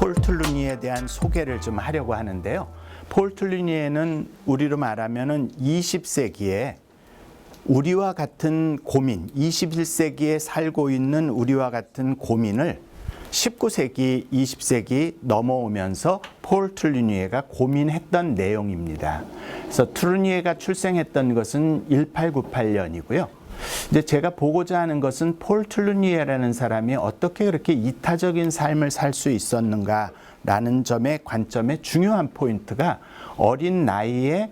폴 툴루니에 대한 소개를 좀 하려고 하는데요. 폴 툴루니에는 우리로 말하면은 20세기에 우리와 같은 고민, 21세기에 살고 있는 우리와 같은 고민을 19세기, 20세기 넘어오면서 폴 툴루니에가 고민했던 내용입니다. 그래서 툴루니에가 출생했던 것은 1898년이고요. 근데 제가 보고자 하는 것은 폴 툴루니에라는 사람이 어떻게 그렇게 이타적인 삶을 살 수 있었는가라는 점의 관점의 중요한 포인트가 어린 나이에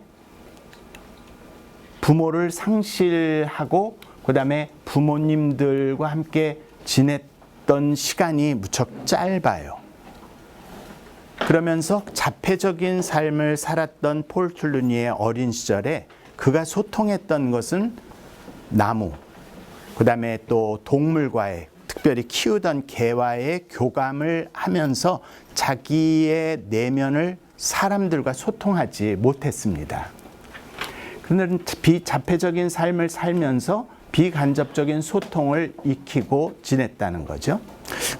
부모를 상실하고 그다음에 부모님들과 함께 지냈던 시간이 무척 짧아요. 그러면서 자폐적인 삶을 살았던 폴 툴루니의 어린 시절에 그가 소통했던 것은 나무, 그다음에 또 동물과의, 특별히 키우던 개와의 교감을 하면서 자기의 내면을 사람들과 소통하지 못했습니다. 그는 비자폐적인 삶을 살면서 비간접적인 소통을 익히고 지냈다는 거죠.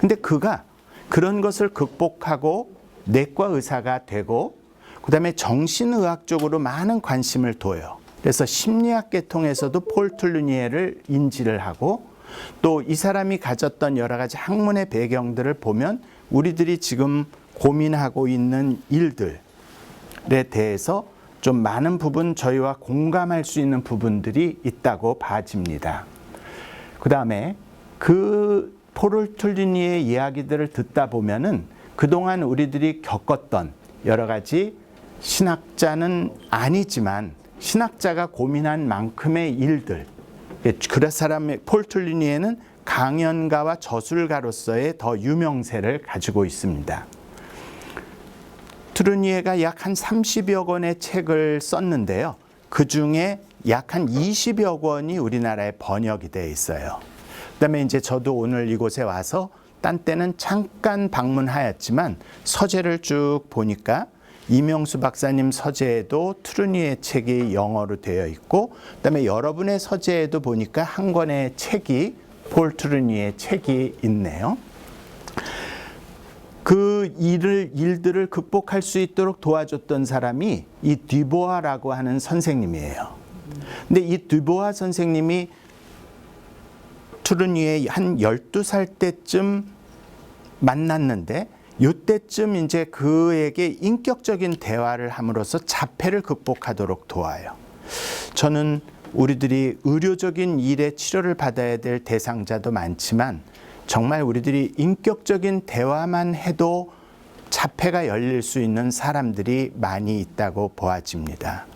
근데 그가 그런 것을 극복하고 내과 의사가 되고 그다음에 정신의학 쪽으로 많은 관심을 둬요. 그래서 심리학 계통에서도 폴 툴루니에를 인지를 하고 또 이 사람이 가졌던 여러 가지 학문의 배경들을 보면 우리들이 지금 고민하고 있는 일들에 대해서 좀 많은 부분 저희와 공감할 수 있는 부분들이 있다고 봐집니다. 그 다음에 그 폴 툴루니의 이야기들을 듣다 보면은 그동안 우리들이 겪었던 여러 가지 신학자는 아니지만 신학자가 고민한 만큼의 일들, 그 사람의 폴 툴루니에는 강연가와 저술가로서의 더 유명세를 가지고 있습니다. 툴루니에가 약 한 30여 권의 책을 썼는데요. 그 중에 약 한 20여 권이 우리나라에 번역이 되어 있어요. 그다음에 이제 저도 오늘 이곳에 와서 딴 때는 잠깐 방문하였지만 서재를 쭉 보니까 이명수 박사님 서재에도 툴루니에 책이 영어로 되어 있고 그다음에 여러분의 서재에도 보니까 한 권의 책이 폴 툴루니의 책이 있네요. 그 일들을 극복할 수 있도록 도와줬던 사람이 이 듀보아라고 하는 선생님이에요. 근데 이 듀보아 선생님이 툴루니에 한 12살 때쯤 만났는데 이때쯤 이제 그에게 인격적인 대화를 함으로써 자폐를 극복하도록 도와요. 저는 우리들이 의료적인 일에 치료를 받아야 될 대상자도 많지만 정말 우리들이 인격적인 대화만 해도 자폐가 열릴 수 있는 사람들이 많이 있다고 보아집니다.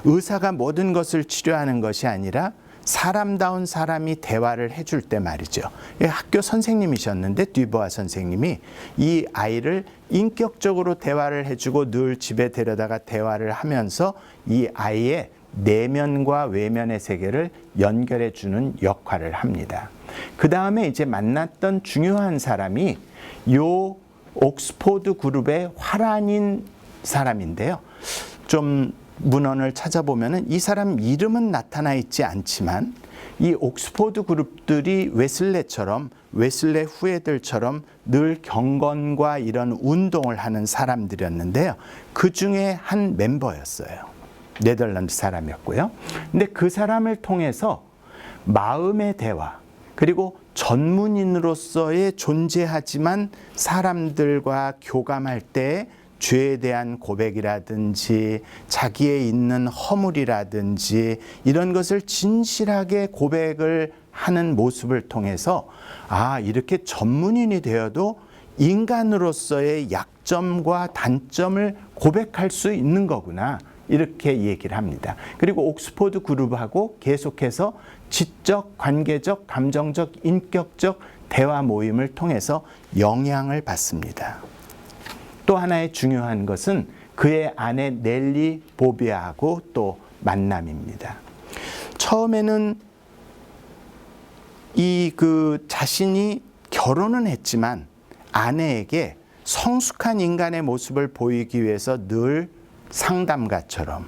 의사가 모든 것을 치료하는 것이 아니라 사람다운 사람이 대화를 해줄 때 말이죠. 학교 선생님이셨는데 듀보아 선생님이 이 아이를 인격적으로 대화를 해주고 늘 집에 데려다가 대화를 하면서 이 아이의 내면과 외면의 세계를 연결해 주는 역할을 합니다. 그 다음에 이제 만났던 중요한 사람이 요 옥스포드 그룹의 화란인 사람인데요. 좀 문헌을 찾아보면은 이 사람 이름은 나타나 있지 않지만 이 옥스포드 그룹들이 웨슬레 후예들처럼 늘 경건과 이런 운동을 하는 사람들이었는데요. 그 중에 한 멤버였어요. 네덜란드 사람이었고요. 근데 그 사람을 통해서 마음의 대화 그리고 전문인으로서의 존재하지만 사람들과 교감할 때 죄에 대한 고백이라든지 자기의 있는 허물이라든지 이런 것을 진실하게 고백을 하는 모습을 통해서 아, 이렇게 전문인이 되어도 인간으로서의 약점과 단점을 고백할 수 있는 거구나. 이렇게 얘기를 합니다. 그리고 옥스포드 그룹하고 계속해서 지적, 관계적, 감정적, 인격적 대화 모임을 통해서 영향을 받습니다. 또 하나의 중요한 것은 그의 아내 넬리 보비아하고 또 만남입니다. 처음에는 자신이 결혼은 했지만 아내에게 성숙한 인간의 모습을 보이기 위해서 늘 상담가처럼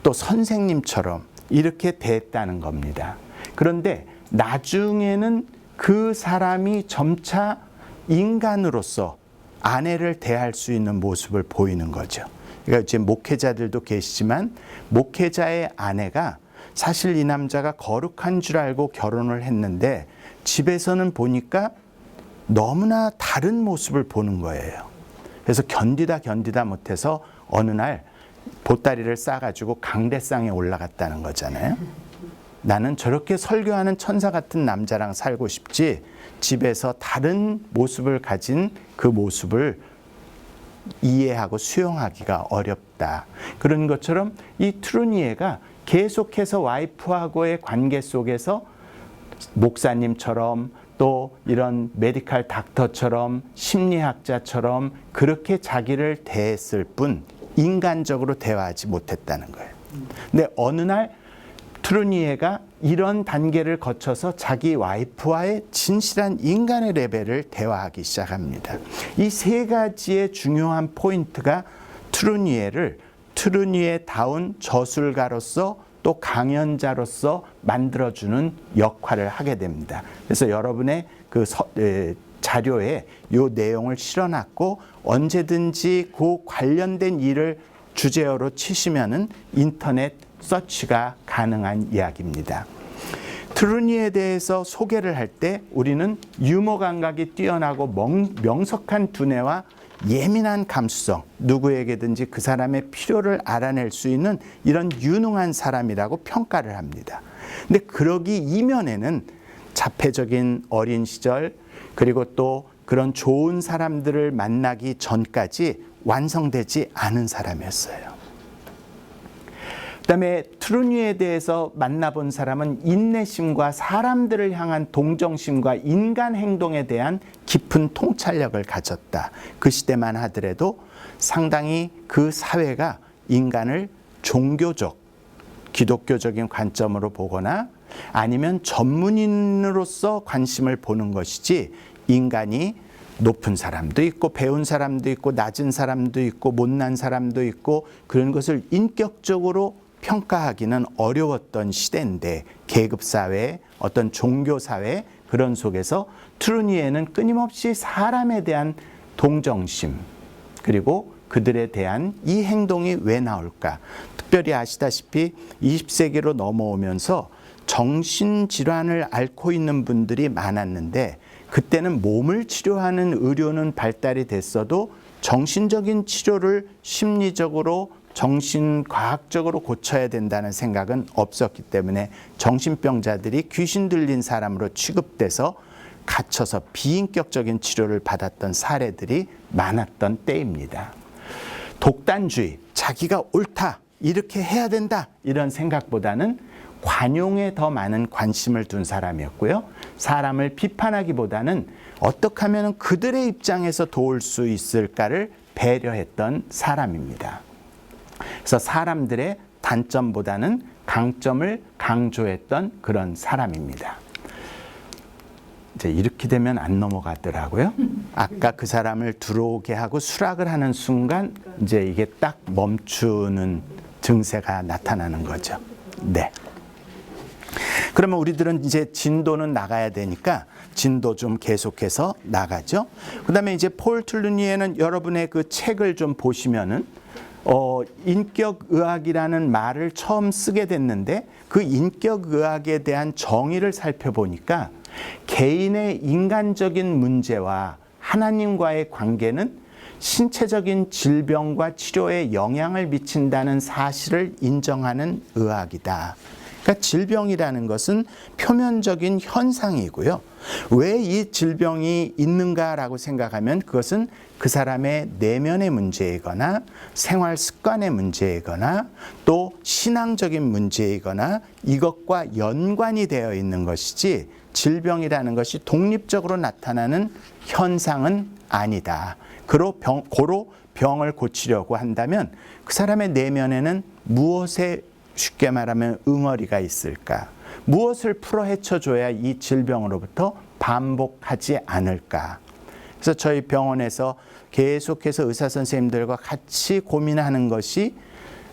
또 선생님처럼 이렇게 대했다는 겁니다. 그런데 나중에는 그 사람이 점차 인간으로서 아내를 대할 수 있는 모습을 보이는 거죠. 그러니까 이제 목회자들도 계시지만 목회자의 아내가 사실 이 남자가 거룩한 줄 알고 결혼을 했는데 집에서는 보니까 너무나 다른 모습을 보는 거예요. 그래서 견디다 못해서 어느 날 보따리를 싸가지고 강대상에 올라갔다는 거잖아요. 나는 저렇게 설교하는 천사 같은 남자랑 살고 싶지, 집에서 다른 모습을 가진 그 모습을 이해하고 수용하기가 어렵다. 그런 것처럼 이 트루니에가 계속해서 와이프하고의 관계 속에서 목사님처럼 또 이런 메디컬 닥터처럼 심리학자처럼 그렇게 자기를 대했을 뿐 인간적으로 대화하지 못했다는 거예요. 근데 어느 날 트루니에가 이런 단계를 거쳐서 자기 와이프와의 진실한 인간의 레벨을 대화하기 시작합니다. 이 세 가지의 중요한 포인트가 트루니에다운 저술가로서 또 강연자로서 만들어주는 역할을 하게 됩니다. 그래서 여러분의 그 자료에 이 내용을 실어놨고 언제든지 그 관련된 일을 주제어로 치시면은 인터넷 서치가 가능한 이야기입니다. 트루니에 대해서 소개를 할 때 우리는 유머 감각이 뛰어나고 명석한 두뇌와 예민한 감수성, 누구에게든지 그 사람의 필요를 알아낼 수 있는 이런 유능한 사람이라고 평가를 합니다. 근데 그러기 이면에는 자폐적인 어린 시절, 그리고 또 그런 좋은 사람들을 만나기 전까지 완성되지 않은 사람이었어요. 그다음에 트루니에 대해서 만나본 사람은 인내심과 사람들을 향한 동정심과 인간 행동에 대한 깊은 통찰력을 가졌다. 그 시대만 하더라도 상당히 그 사회가 인간을 종교적, 기독교적인 관점으로 보거나 아니면 전문인으로서 관심을 보는 것이지, 인간이 높은 사람도 있고 배운 사람도 있고 낮은 사람도 있고 못난 사람도 있고 그런 것을 인격적으로 평가하기는 어려웠던 시대인데, 계급사회, 어떤 종교사회 그런 속에서 트루니에는 끊임없이 사람에 대한 동정심, 그리고 그들에 대한 이 행동이 왜 나올까? 특별히 아시다시피 20세기로 넘어오면서 정신질환을 앓고 있는 분들이 많았는데, 그때는 몸을 치료하는 의료는 발달이 됐어도 정신적인 치료를 심리적으로 정신과학적으로 고쳐야 된다는 생각은 없었기 때문에 정신병자들이 귀신 들린 사람으로 취급돼서 갇혀서 비인격적인 치료를 받았던 사례들이 많았던 때입니다. 독단주의, 자기가 옳다, 이렇게 해야 된다, 이런 생각보다는 관용에 더 많은 관심을 둔 사람이었고요. 사람을 비판하기보다는 어떻게 하면 그들의 입장에서 도울 수 있을까를 배려했던 사람입니다. 그래서 사람들의 단점보다는 강점을 강조했던 그런 사람입니다. 이제 이렇게 되면 안 넘어가더라고요. 아까 그 사람을 들어오게 하고 수락을 하는 순간 이제 이게 딱 멈추는 증세가 나타나는 거죠. 네. 그러면 우리들은 이제 진도는 나가야 되니까 진도 좀 계속해서 나가죠. 그다음에 이제 폴 트루니에는 여러분의 그 책을 좀 보시면은 인격의학이라는 말을 처음 쓰게 됐는데, 그 인격의학에 대한 정의를 살펴보니까 개인의 인간적인 문제와 하나님과의 관계는 신체적인 질병과 치료에 영향을 미친다는 사실을 인정하는 의학이다. 그러니까 질병이라는 것은 표면적인 현상이고요. 왜 이 질병이 있는가라고 생각하면 그것은 그 사람의 내면의 문제이거나 생활 습관의 문제이거나 또 신앙적인 문제이거나 이것과 연관이 되어 있는 것이지, 질병이라는 것이 독립적으로 나타나는 현상은 아니다. 고로 병을 고치려고 한다면 그 사람의 내면에는 무엇에 쉽게 말하면 응어리가 있을까? 무엇을 풀어 헤쳐줘야 이 질병으로부터 반복하지 않을까? 그래서 저희 병원에서 계속해서 의사 선생님들과 같이 고민하는 것이,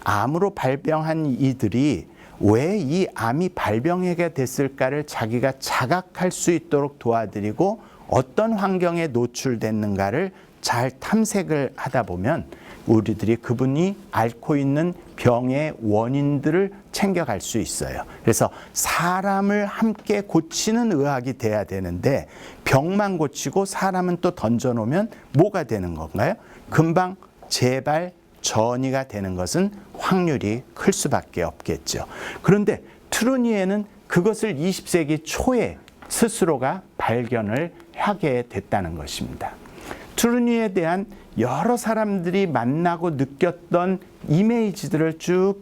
암으로 발병한 이들이 왜 이 암이 발병하게 됐을까를 자기가 자각할 수 있도록 도와드리고 어떤 환경에 노출됐는가를 잘 탐색을 하다 보면 우리들이 그분이 앓고 있는 병의 원인들을 챙겨갈 수 있어요. 그래서 사람을 함께 고치는 의학이 돼야 되는데 병만 고치고 사람은 또 던져놓으면 뭐가 되는 건가요? 금방 재발, 전이가 되는 것은 확률이 클 수밖에 없겠죠. 그런데 트루니에는 그것을 20세기 초에 스스로가 발견을 하게 됐다는 것입니다. 트루니에 대한 여러 사람들이 만나고 느꼈던 이미지들을 쭉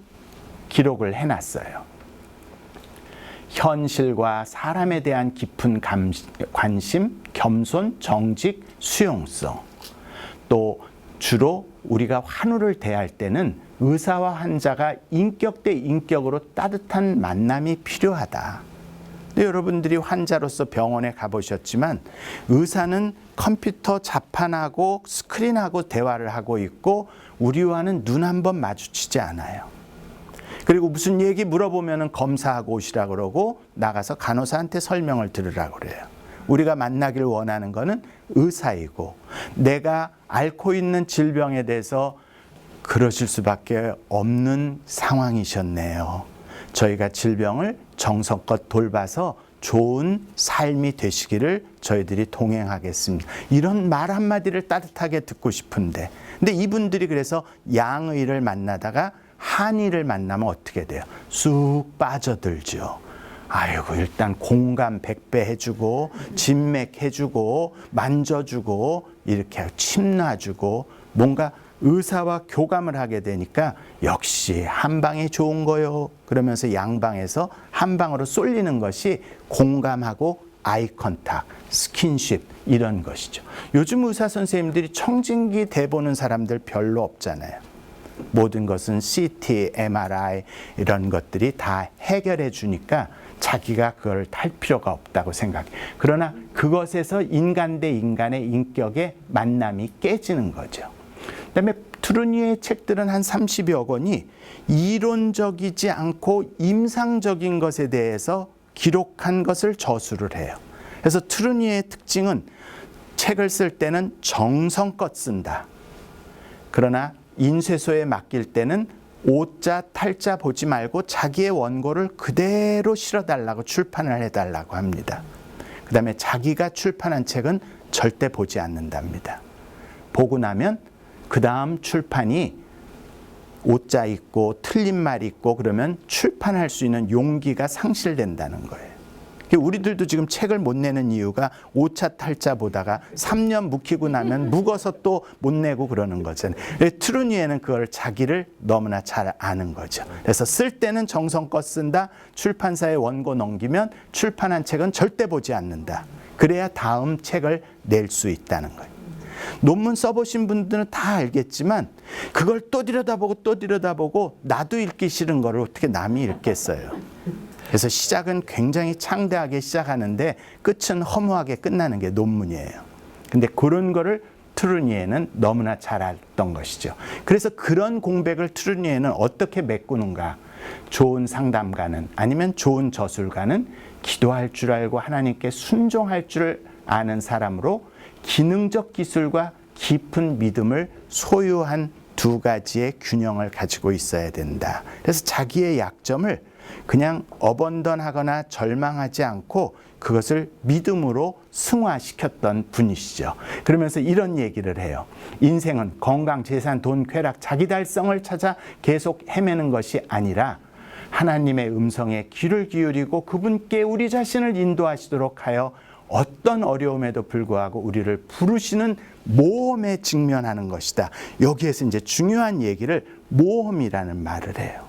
기록을 해놨어요. 현실과 사람에 대한 깊은 관심, 겸손, 정직, 수용성. 또 주로 우리가 환우를 대할 때는 의사와 환자가 인격 대 인격으로 따뜻한 만남이 필요하다. 여러분들이 환자로서 병원에 가보셨지만 의사는 컴퓨터 자판하고 스크린하고 대화를 하고 있고 우리와는 눈 한 번 마주치지 않아요. 그리고 무슨 얘기 물어보면 검사하고 오시라고 그러고 나가서 간호사한테 설명을 들으라고 그래요. 우리가 만나길 원하는 것은 의사이고 내가 앓고 있는 질병에 대해서 그러실 수밖에 없는 상황이셨네요. 저희가 질병을 정성껏 돌봐서 좋은 삶이 되시기를 저희들이 동행하겠습니다. 이런 말 한마디를 따뜻하게 듣고 싶은데 근데 이분들이 그래서 양의를 만나다가 한의를 만나면 어떻게 돼요? 쑥 빠져들죠. 아이고 일단 공감 100배 해주고 진맥 해주고 만져주고 이렇게 침 놔주고 뭔가 의사와 교감을 하게 되니까 역시 한방이 좋은 거요. 그러면서 양방에서 한방으로 쏠리는 것이 공감하고 아이 컨택, 스킨십 이런 것이죠. 요즘 의사 선생님들이 청진기 대보는 사람들 별로 없잖아요. 모든 것은 CT, MRI 이런 것들이 다 해결해 주니까 자기가 그걸 탈 필요가 없다고 생각해. 그러나 그것에서 인간 대 인간의 인격의 만남이 깨지는 거죠. 그다음에 트루니에의 책들은 한 30여 권이 이론적이지 않고 임상적인 것에 대해서 기록한 것을 저술을 해요. 그래서 트루니에의 특징은 책을 쓸 때는 정성껏 쓴다. 그러나 인쇄소에 맡길 때는 오자 탈자 보지 말고 자기의 원고를 그대로 실어달라고 출판을 해달라고 합니다. 그 다음에 자기가 출판한 책은 절대 보지 않는답니다. 보고 나면 그 다음 출판이 오자 있고 틀린 말 있고 그러면 출판할 수 있는 용기가 상실된다는 거예요. 우리들도 지금 책을 못 내는 이유가 오차 탈자 보다가 3년 묵히고 나면 묵어서 또 못 내고 그러는 거잖아요. 트루니에는 그걸 자기를 너무나 잘 아는 거죠. 그래서 쓸 때는 정성껏 쓴다. 출판사에 원고 넘기면 출판한 책은 절대 보지 않는다. 그래야 다음 책을 낼 수 있다는 거예요. 논문 써보신 분들은 다 알겠지만 그걸 또 들여다보고 또 들여다보고 나도 읽기 싫은 거를 어떻게 남이 읽겠어요. 그래서 시작은 굉장히 창대하게 시작하는데 끝은 허무하게 끝나는 게 논문이에요. 근데 그런 거를 트루니에는 너무나 잘 알던 것이죠. 그래서 그런 공백을 트루니에는 어떻게 메꾸는가. 좋은 상담가는 아니면 좋은 저술가는 기도할 줄 알고 하나님께 순종할 줄 아는 사람으로 기능적 기술과 깊은 믿음을 소유한 두 가지의 균형을 가지고 있어야 된다. 그래서 자기의 약점을 그냥 어번던하거나 절망하지 않고 그것을 믿음으로 승화시켰던 분이시죠. 그러면서 이런 얘기를 해요. 인생은 건강, 재산, 돈, 쾌락, 자기 달성을 찾아 계속 헤매는 것이 아니라 하나님의 음성에 귀를 기울이고 그분께 우리 자신을 인도하시도록 하여 어떤 어려움에도 불구하고 우리를 부르시는 모험에 직면하는 것이다. 여기에서 이제 중요한 얘기를 모험이라는 말을 해요.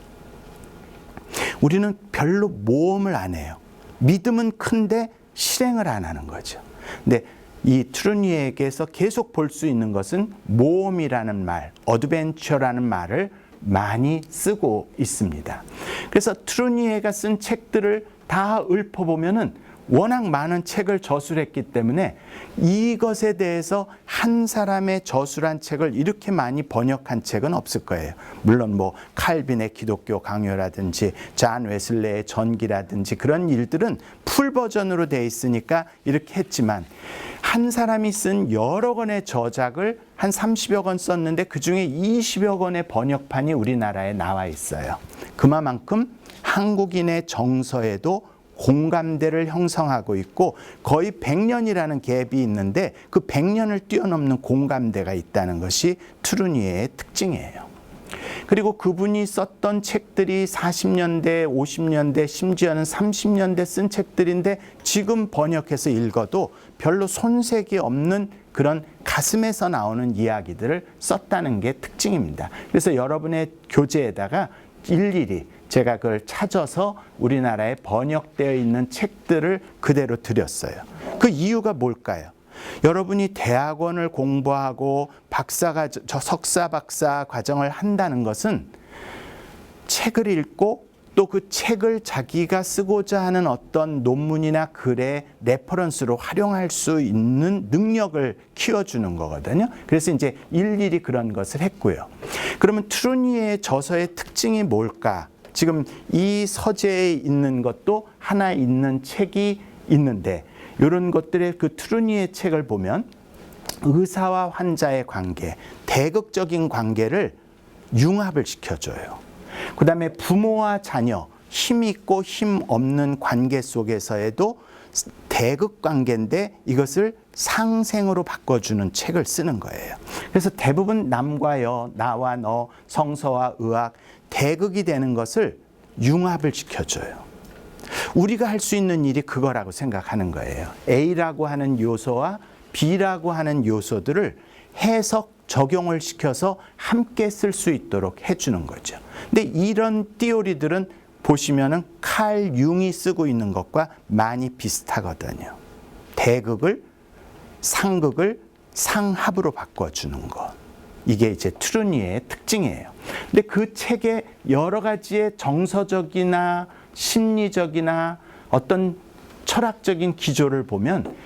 우리는 별로 모험을 안 해요. 믿음은 큰데 실행을 안 하는 거죠. 근데 이 트루니에게서 계속 볼 수 있는 것은 모험이라는 말, 어드벤처라는 말을 많이 쓰고 있습니다. 그래서 트루니에가 쓴 책들을 다 읊어보면은 워낙 많은 책을 저술했기 때문에 이것에 대해서 한 사람의 저술한 책을 이렇게 많이 번역한 책은 없을 거예요. 물론 뭐 칼빈의 기독교 강요라든지 존 웨슬레의 전기라든지 그런 일들은 풀 버전으로 돼 있으니까 이렇게 했지만, 한 사람이 쓴 여러 권의 저작을 한 30여 권 썼는데 그중에 20여 권의 번역판이 우리나라에 나와 있어요. 그만큼 한국인의 정서에도 공감대를 형성하고 있고 거의 100년이라는 갭이 있는데 그 100년을 뛰어넘는 공감대가 있다는 것이 트루니에의 특징이에요. 그리고 그분이 썼던 책들이 40년대, 50년대, 심지어는 30년대 쓴 책들인데 지금 번역해서 읽어도 별로 손색이 없는 그런 가슴에서 나오는 이야기들을 썼다는 게 특징입니다. 그래서 여러분의 교재에다가 일일이 제가 그걸 찾아서 우리나라에 번역되어 있는 책들을 그대로 드렸어요. 그 이유가 뭘까요? 여러분이 대학원을 공부하고 석사, 박사 과정을 한다는 것은 책을 읽고 또 그 책을 자기가 쓰고자 하는 어떤 논문이나 글의 레퍼런스로 활용할 수 있는 능력을 키워주는 거거든요. 그래서 이제 일일이 그런 것을 했고요. 그러면 트루니에의 저서의 특징이 뭘까? 지금 이 서재에 있는 것도 하나 있는 책이 있는데, 이런 것들의 그 트루니에 책을 보면 의사와 환자의 관계, 대극적인 관계를 융합을 시켜줘요. 그 다음에 부모와 자녀, 힘 있고 힘 없는 관계 속에서에도 대극 관계인데 이것을 상생으로 바꿔주는 책을 쓰는 거예요. 그래서 대부분 남과 여, 나와 너, 성서와 의학, 대극이 되는 것을 융합을 시켜줘요. 우리가 할 수 있는 일이 그거라고 생각하는 거예요. A라고 하는 요소와 B라고 하는 요소들을 해석, 적용을 시켜서 함께 쓸 수 있도록 해주는 거죠. 근데 이런 띠오리들은 보시면은 칼 융이 쓰고 있는 것과 많이 비슷하거든요. 대극을 상극을 상합으로 바꿔주는 것. 이게 이제 트루니에의 특징이에요. 근데 그 책의 여러 가지의 정서적이나 심리적이나 어떤 철학적인 기조를 보면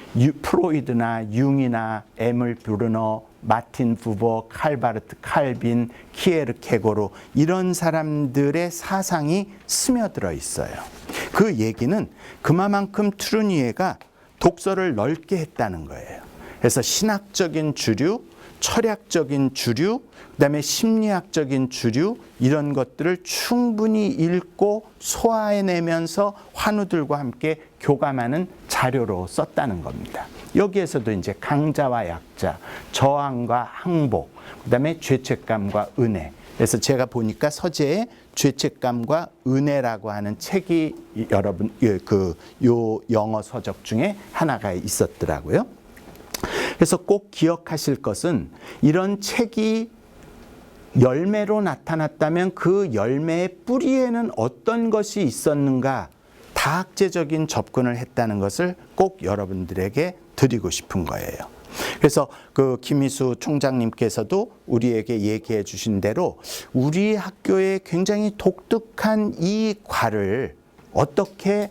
프로이드나 융이나 에밀 브루너, 마틴 부버, 칼바르트 칼빈, 키에르케고르 이런 사람들의 사상이 스며들어 있어요. 그 얘기는 그만큼 트루니에가 독서를 넓게 했다는 거예요. 그래서 신학적인 주류, 철학적인 주류, 그다음에 심리학적인 주류 이런 것들을 충분히 읽고 소화해내면서 환우들과 함께 교감하는 자료로 썼다는 겁니다. 여기에서도 이제 강자와 약자, 저항과 항복, 그다음에 죄책감과 은혜. 그래서 제가 보니까 서재에 죄책감과 은혜라고 하는 책이 여러분 요 영어 서적 중에 하나가 있었더라고요. 그래서 꼭 기억하실 것은 이런 책이 열매로 나타났다면 그 열매의 뿌리에는 어떤 것이 있었는가 다학제적인 접근을 했다는 것을 꼭 여러분들에게 드리고 싶은 거예요. 그래서 그 김희수 총장님께서도 우리에게 얘기해 주신 대로 우리 학교에 굉장히 독특한 이 과를 어떻게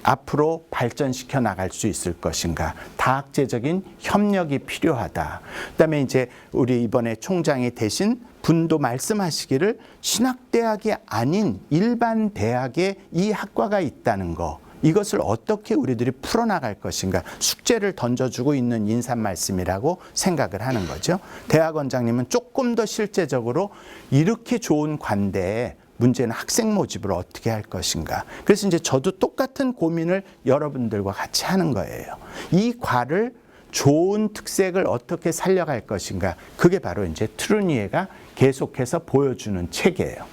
앞으로 발전시켜 나갈 수 있을 것인가. 다학제적인 협력이 필요하다. 그다음에 이제 우리 이번에 총장이 되신 분도 말씀하시기를 신학대학이 아닌 일반 대학에 이 학과가 있다는 거. 이것을 어떻게 우리들이 풀어나갈 것인가. 숙제를 던져주고 있는 인사 말씀이라고 생각을 하는 거죠. 대학원장님은 조금 더 실제적으로 이렇게 좋은 관대에 문제는 학생 모집을 어떻게 할 것인가. 그래서 이제 저도 똑같은 고민을 여러분들과 같이 하는 거예요. 이 과를 좋은 특색을 어떻게 살려갈 것인가. 그게 바로 이제 트루니에가 계속해서 보여주는 책이에요.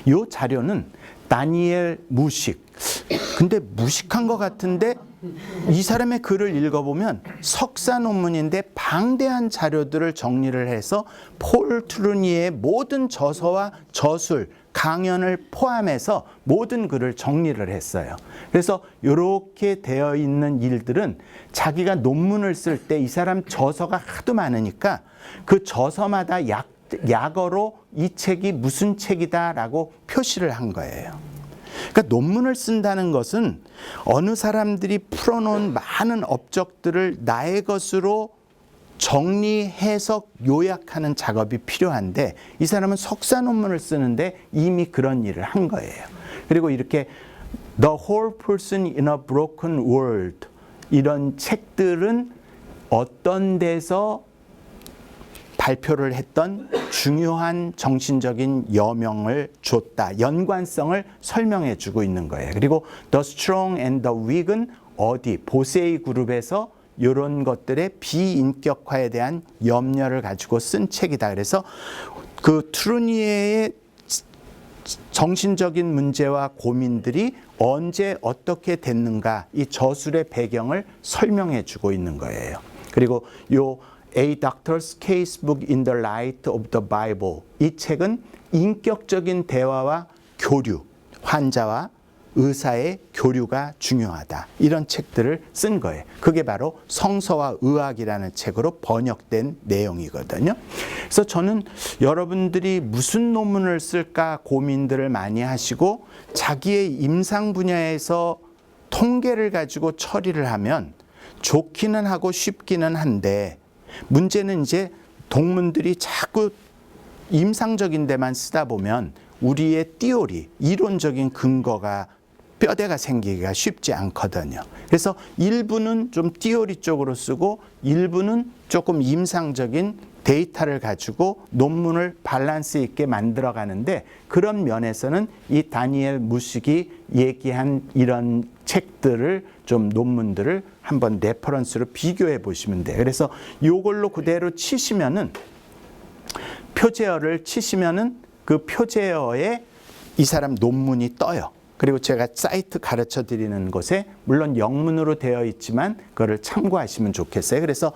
이 자료는 다니엘 무식. 근데 무식한 것 같은데 이 사람의 글을 읽어보면 석사 논문인데 방대한 자료들을 정리를 해서 폴 트루니에의 모든 저서와 저술, 강연을 포함해서 모든 글을 정리를 했어요. 그래서 이렇게 되어 있는 일들은 자기가 논문을 쓸 때 이 사람 저서가 하도 많으니까 그 저서마다 약어로 이 책이 무슨 책이다라고 표시를 한 거예요. 그러니까 논문을 쓴다는 것은 어느 사람들이 풀어놓은 많은 업적들을 나의 것으로 정리, 해석, 요약하는 작업이 필요한데 이 사람은 석사 논문을 쓰는데 이미 그런 일을 한 거예요. 그리고 이렇게 The Whole Person in a Broken World 이런 책들은 어떤 데서 발표를 했던 중요한 정신적인 여명을 줬다. 연관성을 설명해 주고 있는 거예요. 그리고 The Strong and the Weak은 어디, 보세이 그룹에서 이런 것들의 비인격화에 대한 염려를 가지고 쓴 책이다. 그래서 그 트루니에의 정신적인 문제와 고민들이 언제 어떻게 됐는가 이 저술의 배경을 설명해 주고 있는 거예요. 그리고 요 A Doctor's Casebook in the Light of the Bible 이 책은 인격적인 대화와 교류, 환자와 의사의 교류가 중요하다. 이런 책들을 쓴 거예요. 그게 바로 성서와 의학이라는 책으로 번역된 내용이거든요. 그래서 저는 여러분들이 무슨 논문을 쓸까 고민들을 많이 하시고 자기의 임상 분야에서 통계를 가지고 처리를 하면 좋기는 하고 쉽기는 한데 문제는 이제 동문들이 자꾸 임상적인 데만 쓰다 보면 우리의 띠오리, 이론적인 근거가 뼈대가 생기기가 쉽지 않거든요. 그래서 일부는 좀 띠오리 쪽으로 쓰고 일부는 조금 임상적인 데이터를 가지고 논문을 밸런스 있게 만들어 가는데 그런 면에서는 이 다니엘 무식이 얘기한 이런 책들을 좀 논문들을 한번 레퍼런스로 비교해 보시면 돼요. 그래서 이걸로 그대로 치시면은 표제어를 치시면은 그 표제어에 이 사람 논문이 떠요. 그리고 제가 사이트 가르쳐 드리는 곳에 물론 영문으로 되어 있지만 그거를 참고하시면 좋겠어요. 그래서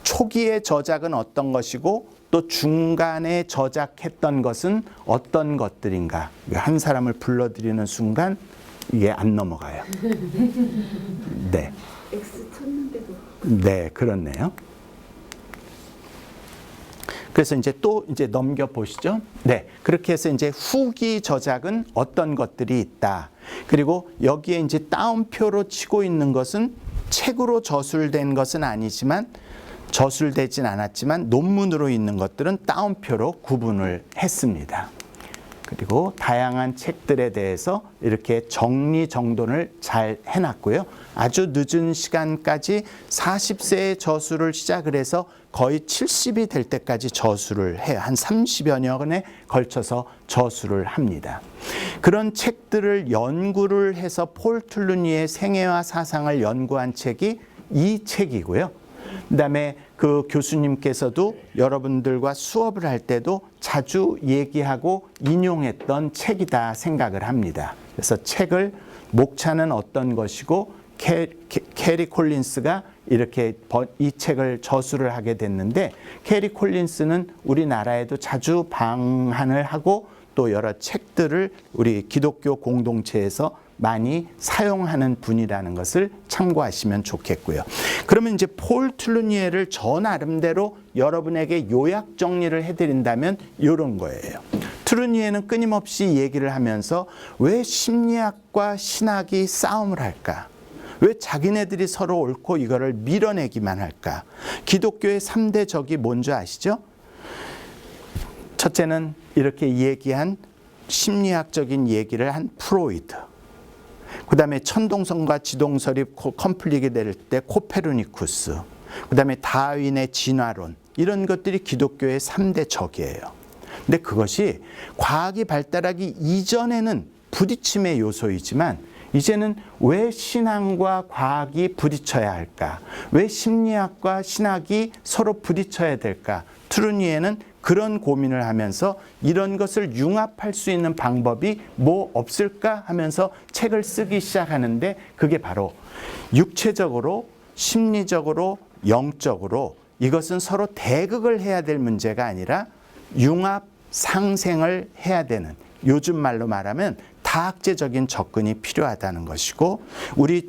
초기의 저작은 어떤 것이고 또 중간에 저작했던 것은 어떤 것들인가. 한 사람을 불러드리는 순간 이게 안 넘어가요. 네. X 쳤는데도. 네, 그렇네요. 그래서 이제 또 이제 넘겨 보시죠. 네, 그렇게 해서 이제 후기 저작은 어떤 것들이 있다. 그리고 여기에 이제 따옴표로 치고 있는 것은 책으로 저술된 것은 아니지만 저술되진 않았지만 논문으로 있는 것들은 따옴표로 구분을 했습니다. 그리고 다양한 책들에 대해서 이렇게 정리정돈을 잘 해놨고요. 아주 늦은 시간까지 40세에 저술을 시작을 해서 거의 70이 될 때까지 저술을 해요. 한 30여 년에 걸쳐서 저술을 합니다. 그런 책들을 연구를 해서 폴 툴루니의 생애와 사상을 연구한 책이 이 책이고요. 그다음에 그 교수님께서도 여러분들과 수업을 할 때도 자주 얘기하고 인용했던 책이다 생각을 합니다. 그래서 책을 목차는 어떤 것이고 캐리 콜린스가 이렇게 이 책을 저술을 하게 됐는데 캐리 콜린스는 우리나라에도 자주 방한을 하고 또 여러 책들을 우리 기독교 공동체에서 많이 사용하는 분이라는 것을 참고하시면 좋겠고요. 그러면 이제 폴 툴루니에를 저 나름대로 여러분에게 요약 정리를 해드린다면 이런 거예요. 툴루니에는 끊임없이 얘기를 하면서 왜 심리학과 신학이 싸움을 할까? 왜 자기네들이 서로 옳고 이거를 밀어내기만 할까? 기독교의 3대 적이 뭔지 아시죠? 첫째는 이렇게 얘기한 심리학적인 얘기를 한 프로이드. 그 다음에 천동설과 지동설이 컴플릭이 될 때 코페르니쿠스. 그 다음에 다윈의 진화론. 이런 것들이 기독교의 3대 적이에요. 근데 그것이 과학이 발달하기 이전에는 부딪힘의 요소이지만 이제는 왜 신앙과 과학이 부딪혀야 할까? 왜 심리학과 신학이 서로 부딪혀야 될까? 툴루니에는 그런 고민을 하면서 이런 것을 융합할 수 있는 방법이 뭐 없을까 하면서 책을 쓰기 시작하는데 그게 바로 육체적으로, 심리적으로, 영적으로 이것은 서로 대극을 해야 될 문제가 아니라 융합 상생을 해야 되는 요즘 말로 말하면 다학제적인 접근이 필요하다는 것이고 우리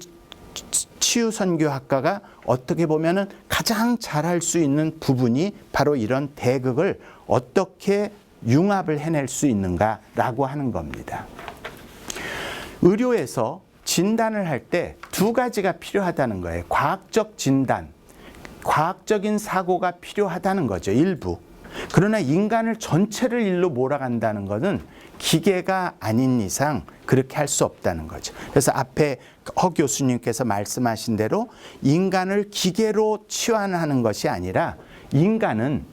치유선교학과가 어떻게 보면은 가장 잘할 수 있는 부분이 바로 이런 대극을 어떻게 융합을 해낼 수 있는가라고 하는 겁니다. 의료에서 진단을 할 때 두 가지가 필요하다는 거예요. 과학적 진단, 과학적인 사고가 필요하다는 거죠. 일부. 그러나 인간을 전체를 일로 몰아간다는 것은 기계가 아닌 이상 그렇게 할 수 없다는 거죠. 그래서 앞에 허 교수님께서 말씀하신 대로 인간을 기계로 치환하는 것이 아니라 인간은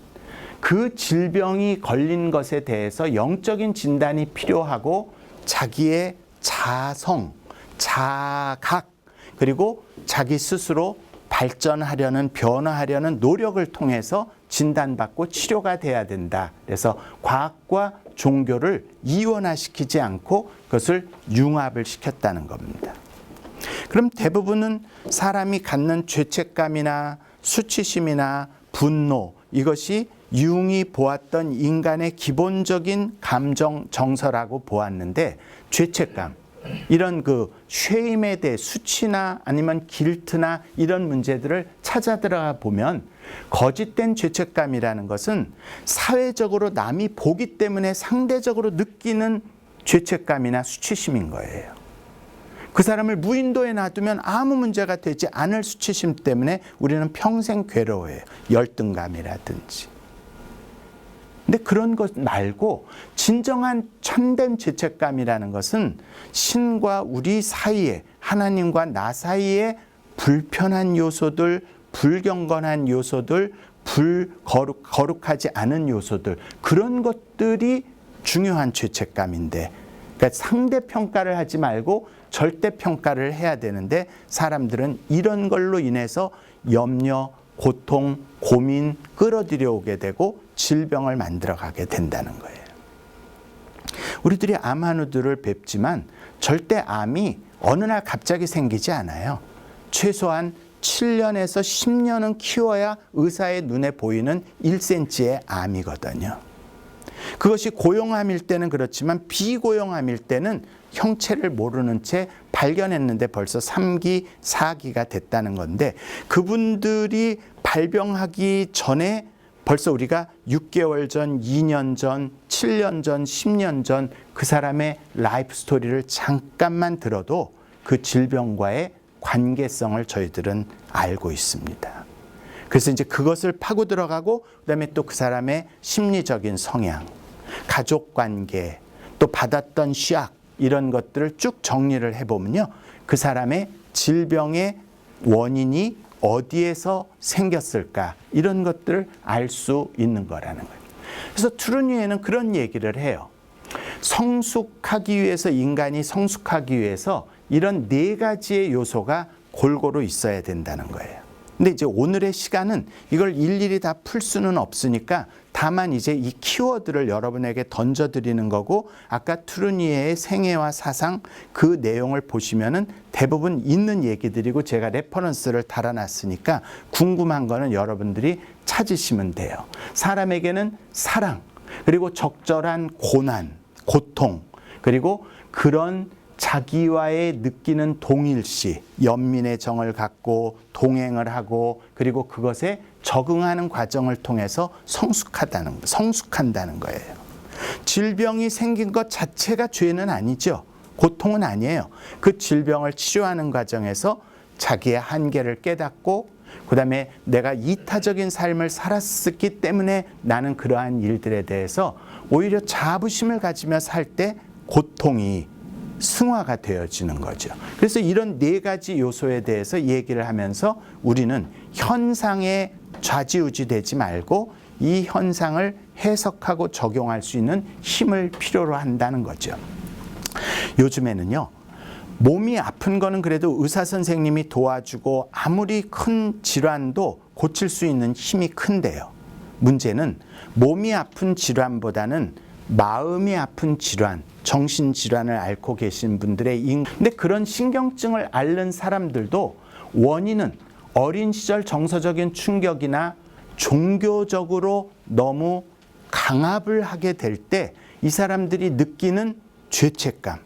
그 질병이 걸린 것에 대해서 영적인 진단이 필요하고 자기의 자성, 자각, 그리고 자기 스스로 발전하려는, 변화하려는 노력을 통해서 진단받고 치료가 돼야 된다. 그래서 과학과 종교를 이원화시키지 않고 그것을 융합을 시켰다는 겁니다. 그럼 대부분은 사람이 갖는 죄책감이나 수치심이나 분노, 이것이 융이 보았던 인간의 기본적인 감정 정서라고 보았는데, 죄책감, 이런 그 쉐임에 대해 수치나 아니면 길트나 이런 문제들을 찾아 들어가 보면 거짓된 죄책감이라는 것은 사회적으로 남이 보기 때문에 상대적으로 느끼는 죄책감이나 수치심인 거예요. 그 사람을 무인도에 놔두면 아무 문제가 되지 않을 수치심 때문에 우리는 평생 괴로워해요. 열등감이라든지. 근데 그런 것 말고 진정한 참된 죄책감이라는 것은 신과 우리 사이에, 하나님과 나 사이에 불편한 요소들, 불경건한 요소들, 거룩하지 않은 요소들, 그런 것들이 중요한 죄책감인데, 그러니까 상대평가를 하지 말고 절대평가를 해야 되는데 사람들은 이런 걸로 인해서 염려, 고통, 고민 끌어들여 오게 되고 질병을 만들어가게 된다는 거예요. 우리들이 암 환우들을 뵙지만 절대 암이 어느 날 갑자기 생기지 않아요. 최소한 7년에서 10년은 키워야 의사의 눈에 보이는 1cm의 암이거든요. 그것이 고용암일 때는 그렇지만 비고용암일 때는 형체를 모르는 채 발견했는데 벌써 3기, 4기가 됐다는 건데, 그분들이 발병하기 전에 벌써 우리가 6개월 전, 2년 전, 7년 전, 10년 전 그 사람의 라이프 스토리를 잠깐만 들어도 그 질병과의 관계성을 저희들은 알고 있습니다. 그래서 이제 그것을 파고 들어가고, 그다음에 또 그 사람의 심리적인 성향, 가족 관계, 또 받았던 시약, 이런 것들을 쭉 정리를 해보면요, 그 사람의 질병의 원인이 어디에서 생겼을까, 이런 것들을 알 수 있는 거라는 거예요. 그래서 트루니에는 그런 얘기를 해요. 성숙하기 위해서, 인간이 성숙하기 위해서 이런 4가지의 요소가 골고루 있어야 된다는 거예요. 근데 이제 오늘의 시간은 이걸 일일이 다 풀 수는 없으니까 다만 이제 이 키워드를 여러분에게 던져드리는 거고, 아까 트루니에의 생애와 사상 그 내용을 보시면은 대부분 있는 얘기들이고 제가 레퍼런스를 달아놨으니까 궁금한 거는 여러분들이 찾으시면 돼요. 사람에게는 사랑, 그리고 적절한 고난, 고통, 그리고 그런 자기와의 느끼는 동일시, 연민의 정을 갖고 동행을 하고, 그리고 그것에 적응하는 과정을 통해서 성숙한다는 거예요. 질병이 생긴 것 자체가 죄는 아니죠. 고통은 아니에요. 그 질병을 치료하는 과정에서 자기의 한계를 깨닫고, 그 다음에 내가 이타적인 삶을 살았기 때문에 나는 그러한 일들에 대해서 오히려 자부심을 가지며 살 때 고통이 승화가 되어지는 거죠. 그래서 이런 4가지 요소에 대해서 얘기를 하면서 우리는 현상에 좌지우지되지 말고 이 현상을 해석하고 적용할 수 있는 힘을 필요로 한다는 거죠. 요즘에는요, 몸이 아픈 거는 그래도 의사 선생님이 도와주고 아무리 큰 질환도 고칠 수 있는 힘이 큰데요. 문제는 몸이 아픈 질환보다는 마음이 아픈 질환, 정신질환을 앓고 계신 분들의 근데 그런 신경증을 앓는 사람들도 원인은 어린 시절 정서적인 충격이나 종교적으로 너무 강압을 하게 될 때 이 사람들이 느끼는 죄책감,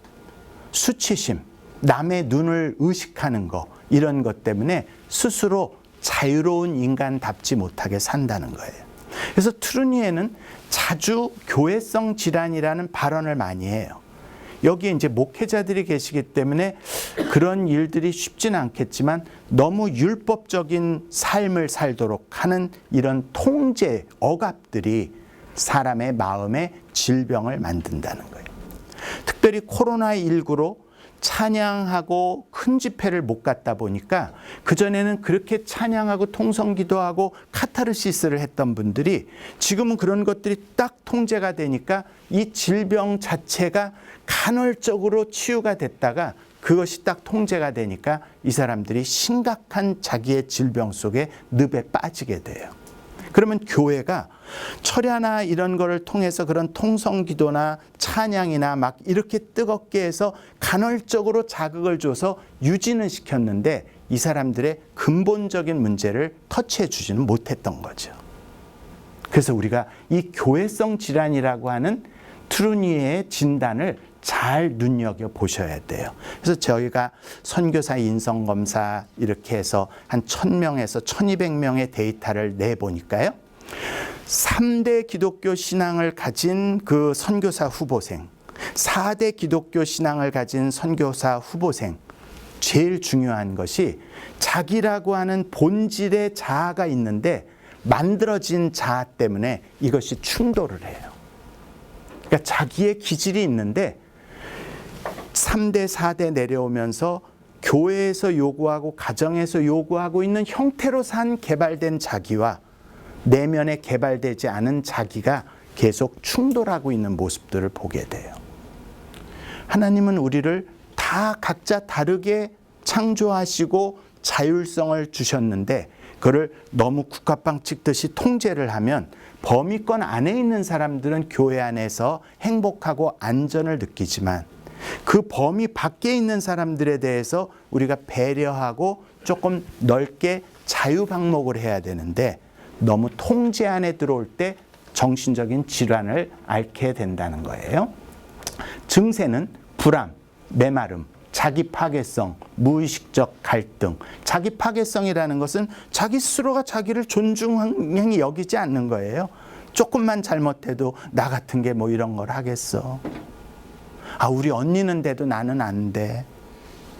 수치심, 남의 눈을 의식하는 거, 이런 것 때문에 스스로 자유로운 인간답지 못하게 산다는 거예요. 그래서 트루니에는 자주 교회성 질환이라는 발언을 많이 해요. 여기에 이제 목회자들이 계시기 때문에 그런 일들이 쉽지는 않겠지만 너무 율법적인 삶을 살도록 하는 이런 통제, 억압들이 사람의 마음에 질병을 만든다는 거예요. 특별히 코로나19로 찬양하고 큰 집회를 못 갔다 보니까 그전에는 그렇게 찬양하고 통성기도하고 카타르시스를 했던 분들이 지금은 그런 것들이 딱 통제가 되니까 이 질병 자체가 간헐적으로 치유가 됐다가 그것이 딱 통제가 되니까 이 사람들이 심각한 자기의 질병 속에 늪에 빠지게 돼요. 그러면 교회가 철야나 이런 거를 통해서 그런 통성기도나 찬양이나 막 이렇게 뜨겁게 해서 간헐적으로 자극을 줘서 유지는 시켰는데 이 사람들의 근본적인 문제를 터치해 주지는 못했던 거죠. 그래서 우리가 이 교회성 질환이라고 하는 트루니에의 진단을 잘 눈여겨보셔야 돼요. 그래서 저희가 선교사 인성검사 이렇게 해서 한 1000명에서 1200명의 데이터를 내보니까요. 3대 기독교 신앙을 가진 그 선교사 후보생, 4대 기독교 신앙을 가진 선교사 후보생, 제일 중요한 것이 자기라고 하는 본질의 자아가 있는데 만들어진 자아 때문에 이것이 충돌을 해요. 그러니까 자기의 기질이 있는데 3대, 4대 내려오면서 교회에서 요구하고 가정에서 요구하고 있는 형태로 산 개발된 자기와 내면에 개발되지 않은 자기가 계속 충돌하고 있는 모습들을 보게 돼요. 하나님은 우리를 다 각자 다르게 창조하시고 자율성을 주셨는데 그걸 너무 국화빵 찍듯이 통제를 하면 범위권 안에 있는 사람들은 교회 안에서 행복하고 안전을 느끼지만 그 범위 밖에 있는 사람들에 대해서 우리가 배려하고 조금 넓게 자유방목을 해야 되는데 너무 통제 안에 들어올 때 정신적인 질환을 앓게 된다는 거예요. 증세는 불안, 메마름, 자기 파괴성, 무의식적 갈등. 자기 파괴성이라는 것은 자기 스스로가 자기를 존중히 여기지 않는 거예요. 조금만 잘못해도 나 같은 게 뭐 이런 걸 하겠어. 아, 우리 언니는 돼도 나는 안 돼.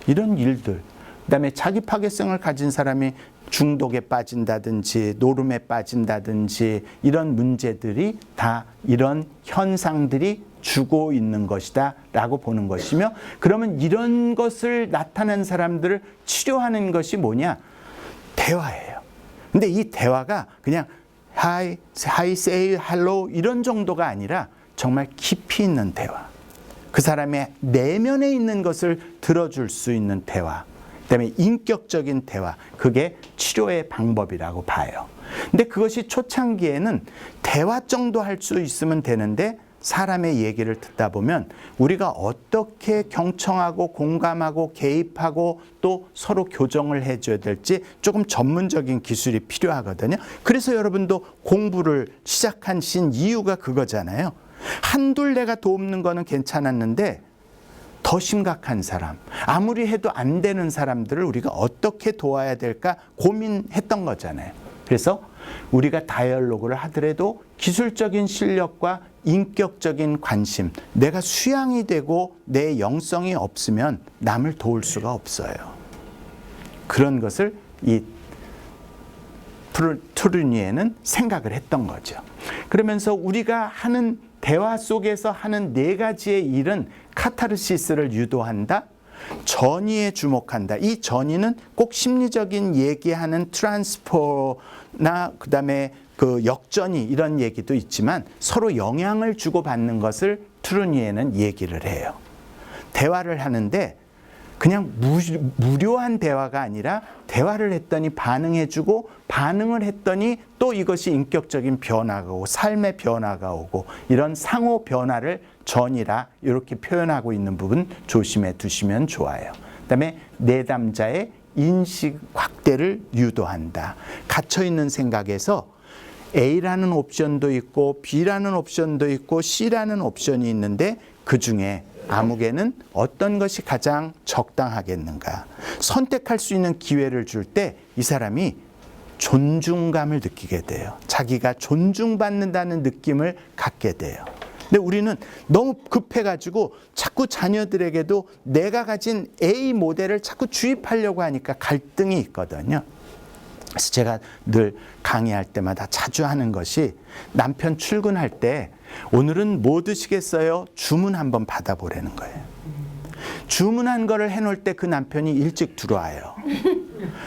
이런 일들. 그다음에 자기 파괴성을 가진 사람이 중독에 빠진다든지 노름에 빠진다든지 이런 문제들이 다 이런 현상들이 주고 있는 것이다 라고 보는 것이며, 그러면 이런 것을 나타낸 사람들을 치료하는 것이 뭐냐? 대화예요. 근데 이 대화가 그냥 hi, say hello 이런 정도가 아니라 정말 깊이 있는 대화. 그 사람의 내면에 있는 것을 들어줄 수 있는 대화. 그다음에 인격적인 대화. 그게 치료의 방법이라고 봐요. 근데 그것이 초창기에는 대화 정도 할 수 있으면 되는데 사람의 얘기를 듣다 보면 우리가 어떻게 경청하고 공감하고 개입하고 또 서로 교정을 해줘야 될지 조금 전문적인 기술이 필요하거든요. 그래서 여러분도 공부를 시작하신 이유가 그거잖아요. 한둘 내가 돕는 거는 괜찮았는데 더 심각한 사람, 아무리 해도 안 되는 사람들을 우리가 어떻게 도와야 될까 고민했던 거잖아요. 그래서 우리가 다이얼로그를 하더라도 기술적인 실력과 인격적인 관심, 내가 수양이 되고 내 영성이 없으면 남을 도울 수가 없어요. 그런 것을 이 트루니에는 생각을 했던 거죠. 그러면서 우리가 하는 대화 속에서 하는 네 가지의 일은 카타르시스를 유도한다, 전의에 주목한다. 이 전의는 꼭 심리적인 얘기하는 트랜스포나 그다음에 그 역전이 이런 얘기도 있지만 서로 영향을 주고받는 것을 트루니에는 얘기를 해요. 대화를 하는데 그냥 무료한 대화가 아니라 대화를 했더니 반응해주고 반응을 했더니 또 이것이 인격적인 변화가 오고 삶의 변화가 오고 이런 상호 변화를 전이라 이렇게 표현하고 있는 부분 조심해 두시면 좋아요. 그다음에 내담자의 인식 확대를 유도한다. 갇혀있는 생각에서 A라는 옵션도 있고 B라는 옵션도 있고 C라는 옵션이 있는데 그 중에 아무개는 어떤 것이 가장 적당하겠는가. 선택할 수 있는 기회를 줄 때 이 사람이 존중감을 느끼게 돼요. 자기가 존중받는다는 느낌을 갖게 돼요. 근데 우리는 너무 급해가지고 자꾸 자녀들에게도 내가 가진 A 모델을 자꾸 주입하려고 하니까 갈등이 있거든요. 그래서 제가 늘 강의할 때마다 자주 하는 것이 남편 출근할 때 오늘은 뭐 드시겠어요? 주문 한번 받아보라는 거예요. 주문한 거를 해놓을 때 그 남편이 일찍 들어와요.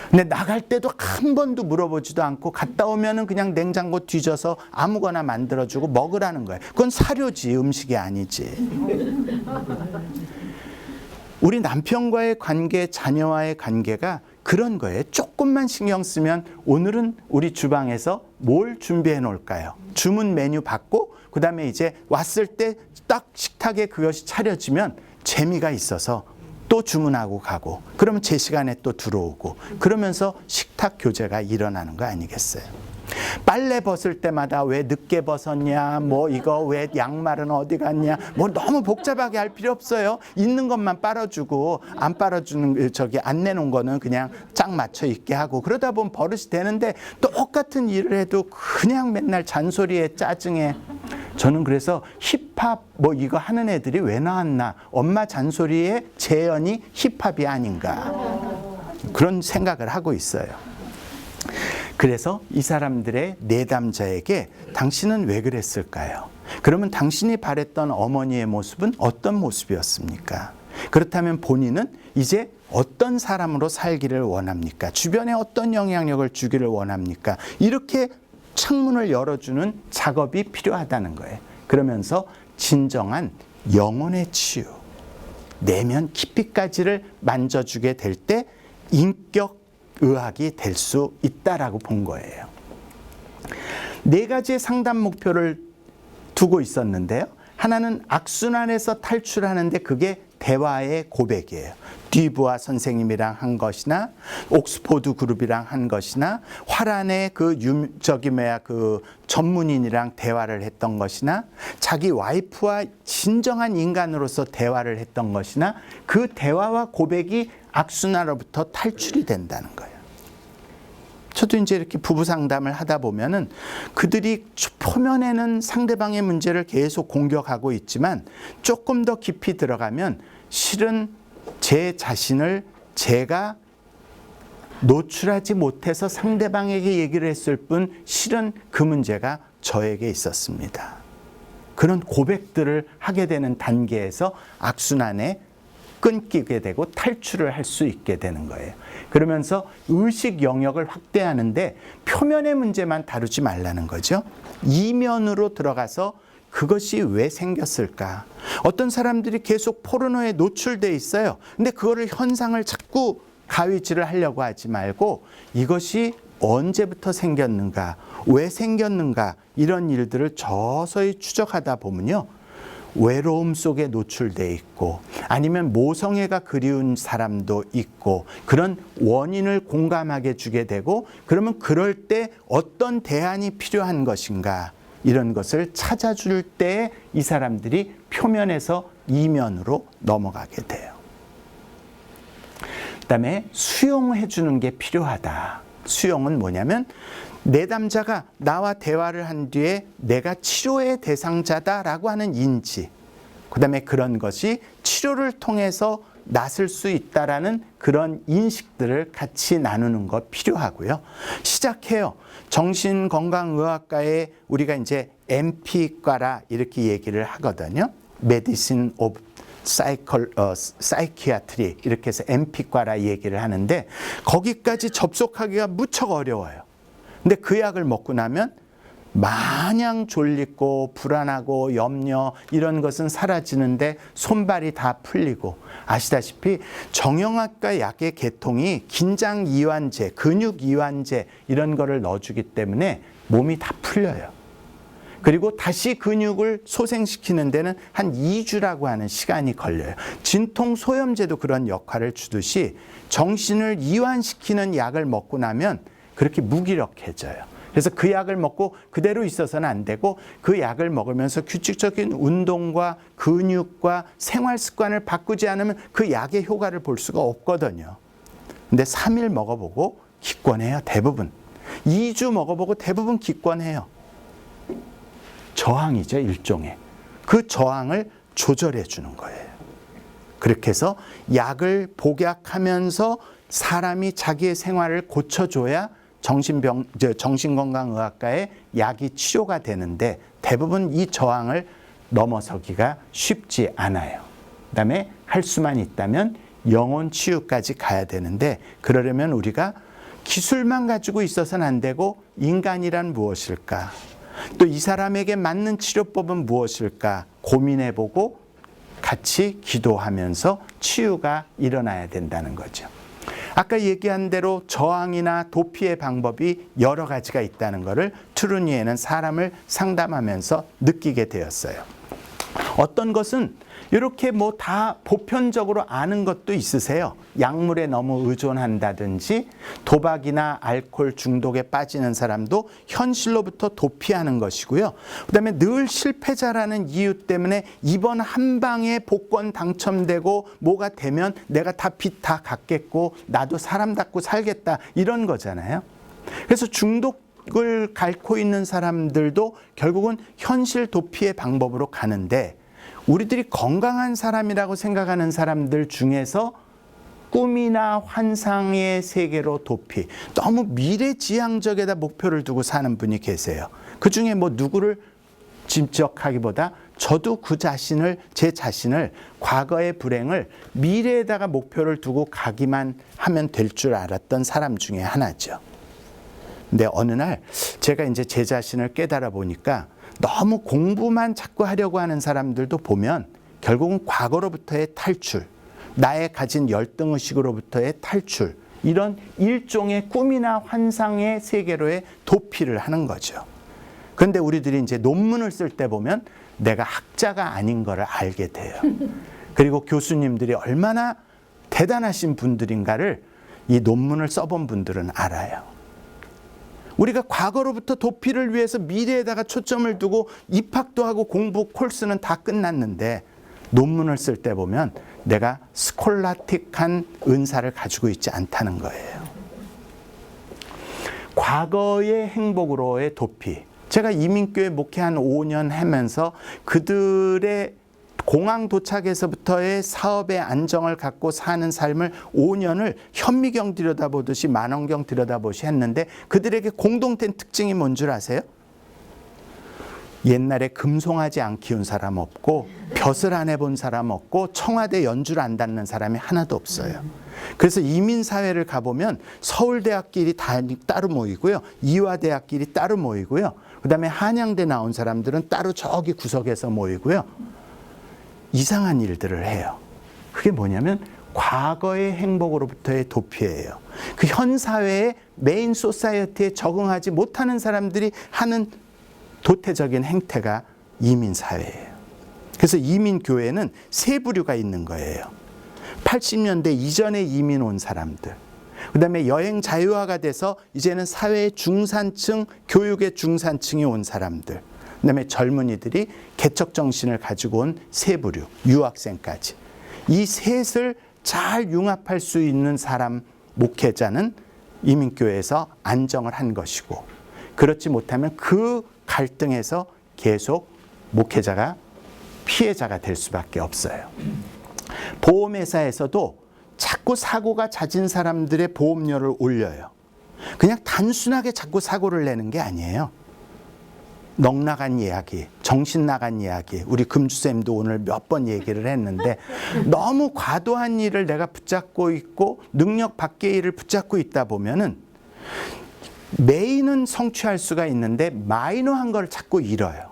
근데 나갈 때도 한 번도 물어보지도 않고 갔다 오면은 그냥 냉장고 뒤져서 아무거나 만들어주고 먹으라는 거예요. 그건 사료지, 음식이 아니지. 우리 남편과의 관계, 자녀와의 관계가 그런 거예요. 조금만 신경 쓰면 오늘은 우리 주방에서 뭘 준비해 놓을까요? 주문 메뉴 받고 그 다음에 이제 왔을 때 딱 식탁에 그것이 차려지면 재미가 있어서 또 주문하고 가고 그러면 제 시간에 또 들어오고 그러면서 식탁 교제가 일어나는 거 아니겠어요? 빨래 벗을 때마다 왜 늦게 벗었냐, 뭐 이거 왜 양말은 어디 갔냐, 뭐 너무 복잡하게 할 필요 없어요. 있는 것만 빨아주고 안 빨아주는 안 내놓은 거는 그냥 짝 맞춰 입게 하고 그러다 보면 버릇이 되는데 똑같은 일을 해도 그냥 맨날 잔소리에 짜증에. 저는 그래서 힙합 뭐 이거 하는 애들이 왜 나왔나, 엄마 잔소리에 재현이 힙합이 아닌가 그런 생각을 하고 있어요. 그래서 이 사람들의 내담자에게 당신은 왜 그랬을까요? 그러면 당신이 바랬던 어머니의 모습은 어떤 모습이었습니까? 그렇다면 본인은 이제 어떤 사람으로 살기를 원합니까? 주변에 어떤 영향력을 주기를 원합니까? 이렇게 창문을 열어주는 작업이 필요하다는 거예요. 그러면서 진정한 영혼의 치유, 내면 깊이까지를 만져주게 될 때 인격 의학이 될 수 있다라고 본 거예요. 4가지의 상담 목표를 두고 있었는데요. 하나는 악순환에서 탈출하는데 그게 대화의 고백이에요. 듀부아 선생님이랑 한 것이나 옥스포드 그룹이랑 한 것이나 화란의 그 전문인이랑 대화를 했던 것이나 자기 와이프와 진정한 인간으로서 대화를 했던 것이나 그 대화와 고백이 악순환으로부터 탈출이 된다는 거예요. 저도 이제 이렇게 부부 상담을 하다 보면은 그들이 표면에는 상대방의 문제를 계속 공격하고 있지만 조금 더 깊이 들어가면 실은 제 자신을 제가 노출하지 못해서 상대방에게 얘기를 했을 뿐 실은 그 문제가 저에게 있었습니다. 그런 고백들을 하게 되는 단계에서 악순환에 끊기게 되고 탈출을 할 수 있게 되는 거예요. 그러면서 의식 영역을 확대하는데 표면의 문제만 다루지 말라는 거죠. 이면으로 들어가서 그것이 왜 생겼을까? 어떤 사람들이 계속 포르노에 노출돼 있어요. 근데 그거를 현상을 자꾸 가위질을 하려고 하지 말고 이것이 언제부터 생겼는가, 왜 생겼는가 이런 일들을 서서히 추적하다 보면요. 외로움 속에 노출돼 있고 아니면 모성애가 그리운 사람도 있고 그런 원인을 공감하게 주게 되고 그러면 그럴 때 어떤 대안이 필요한 것인가 이런 것을 찾아줄 때 이 사람들이 표면에서 이면으로 넘어가게 돼요. 그다음에 수용해 주는 게 필요하다. 수용은 뭐냐면 내담자가 나와 대화를 한 뒤에 내가 치료의 대상자다라고 하는 인지, 그 다음에 그런 것이 치료를 통해서 낫을 수 있다라는 그런 인식들을 같이 나누는 거 필요하고요. 시작해요. 정신건강의학과에 우리가 이제 MP과라 이렇게 얘기를 하거든요. Medicine of Psychiatry 이렇게 해서 MP과라 얘기를 하는데 거기까지 접속하기가 무척 어려워요. 근데 그 약을 먹고 나면 마냥 졸리고 불안하고 염려 이런 것은 사라지는데 손발이 다 풀리고 아시다시피 정형외과 약의 계통이 긴장 이완제, 근육 이완제 이런 거를 넣어주기 때문에 몸이 다 풀려요. 그리고 다시 근육을 소생시키는 데는 한 2주라고 하는 시간이 걸려요. 진통 소염제도 그런 역할을 주듯이 정신을 이완시키는 약을 먹고 나면 그렇게 무기력해져요. 그래서 그 약을 먹고 그대로 있어서는 안 되고 그 약을 먹으면서 규칙적인 운동과 근육과 생활 습관을 바꾸지 않으면 그 약의 효과를 볼 수가 없거든요. 근데 3일 먹어보고 기권해요. 대부분. 2주 먹어보고 대부분 기권해요. 저항이죠, 일종의. 그 저항을 조절해 주는 거예요. 그렇게 해서 약을 복약하면서 사람이 자기의 생활을 고쳐줘야 정신건강의학과의 약이 치료가 되는데 대부분 이 저항을 넘어서기가 쉽지 않아요. 그다음에 할 수만 있다면 영혼 치유까지 가야 되는데 그러려면 우리가 기술만 가지고 있어서는 안 되고 인간이란 무엇일까? 또 이 사람에게 맞는 치료법은 무엇일까? 고민해보고 같이 기도하면서 치유가 일어나야 된다는 거죠. 아까 얘기한 대로 저항이나 도피의 방법이 여러 가지가 있다는 것을 트루니에는 사람을 상담하면서 느끼게 되었어요. 어떤 것은 이렇게 뭐 다 보편적으로 아는 것도 있으세요. 약물에 너무 의존한다든지 도박이나 알코올 중독에 빠지는 사람도 현실로부터 도피하는 것이고요. 그다음에 늘 실패자라는 이유 때문에 이번 한 방에 복권 당첨되고 뭐가 되면 내가 다 빚 다 갚겠고 나도 사람답고 살겠다 이런 거잖아요. 그래서 중독을 앓고 있는 사람들도 결국은 현실 도피의 방법으로 가는데 우리들이 건강한 사람이라고 생각하는 사람들 중에서 꿈이나 환상의 세계로 도피, 너무 미래지향적에다 목표를 두고 사는 분이 계세요. 그 중에 뭐 누구를 짐작하기보다 저도 제 자신을 과거의 불행을 미래에다가 목표를 두고 가기만 하면 될 줄 알았던 사람 중에 하나죠. 근데 어느 날 제가 이제 제 자신을 깨달아 보니까 너무 공부만 자꾸 하려고 하는 사람들도 보면 결국은 과거로부터의 탈출, 나의 가진 열등의식으로부터의 탈출, 이런 일종의 꿈이나 환상의 세계로의 도피를 하는 거죠. 그런데 우리들이 이제 논문을 쓸 때 보면 내가 학자가 아닌 걸 알게 돼요. 그리고 교수님들이 얼마나 대단하신 분들인가를 이 논문을 써본 분들은 알아요. 우리가 과거로부터 도피를 위해서 미래에다가 초점을 두고 입학도 하고 공부 코र्스는 다 끝났는데 논문을 쓸 때 보면 내가 스콜라틱한 은사를 가지고 있지 않다는 거예요. 과거의 행복으로의 도피. 제가 이민교회 목회 한 5년 하면서 그들의 공항 도착에서부터의 사업의 안정을 갖고 사는 삶을 5년을 현미경 들여다보듯이 만원경 들여다보시 했는데 그들에게 공동된 특징이 뭔 줄 아세요? 옛날에 금송아지 안 키운 사람 없고 벼슬 안 해본 사람 없고 청와대 연주를 안 닿는 사람이 하나도 없어요. 그래서 이민사회를 가보면 서울대학끼리 따로 모이고요. 이화대학끼리 따로 모이고요. 그 다음에 한양대 나온 사람들은 따로 저기 구석에서 모이고요. 이상한 일들을 해요. 그게 뭐냐면 과거의 행복으로부터의 도피예요. 그 현 사회의 메인 소사이어티에 적응하지 못하는 사람들이 하는 도태적인 행태가 이민사회예요. 그래서 이민교회는 세 부류가 있는 거예요. 80년대 이전에 이민 온 사람들, 그 다음에 여행 자유화가 돼서 이제는 사회의 중산층, 교육의 중산층이 온 사람들, 그 다음에 젊은이들이 개척 정신을 가지고 온 세 부류, 유학생까지. 이 셋을 잘 융합할 수 있는 사람, 목회자는 이민교회에서 안정을 한 것이고, 그렇지 못하면 그 갈등에서 계속 목회자가 피해자가 될 수밖에 없어요. 보험회사에서도 자꾸 사고가 잦은 사람들의 보험료를 올려요. 그냥 단순하게 자꾸 사고를 내는 게 아니에요. 넉나간 이야기, 정신 나간 이야기, 우리 금주쌤도 오늘 몇 번 얘기를 했는데 너무 과도한 일을 내가 붙잡고 있고 능력 밖의 일을 붙잡고 있다 보면은 메인은 성취할 수가 있는데 마이너한 걸 자꾸 잃어요.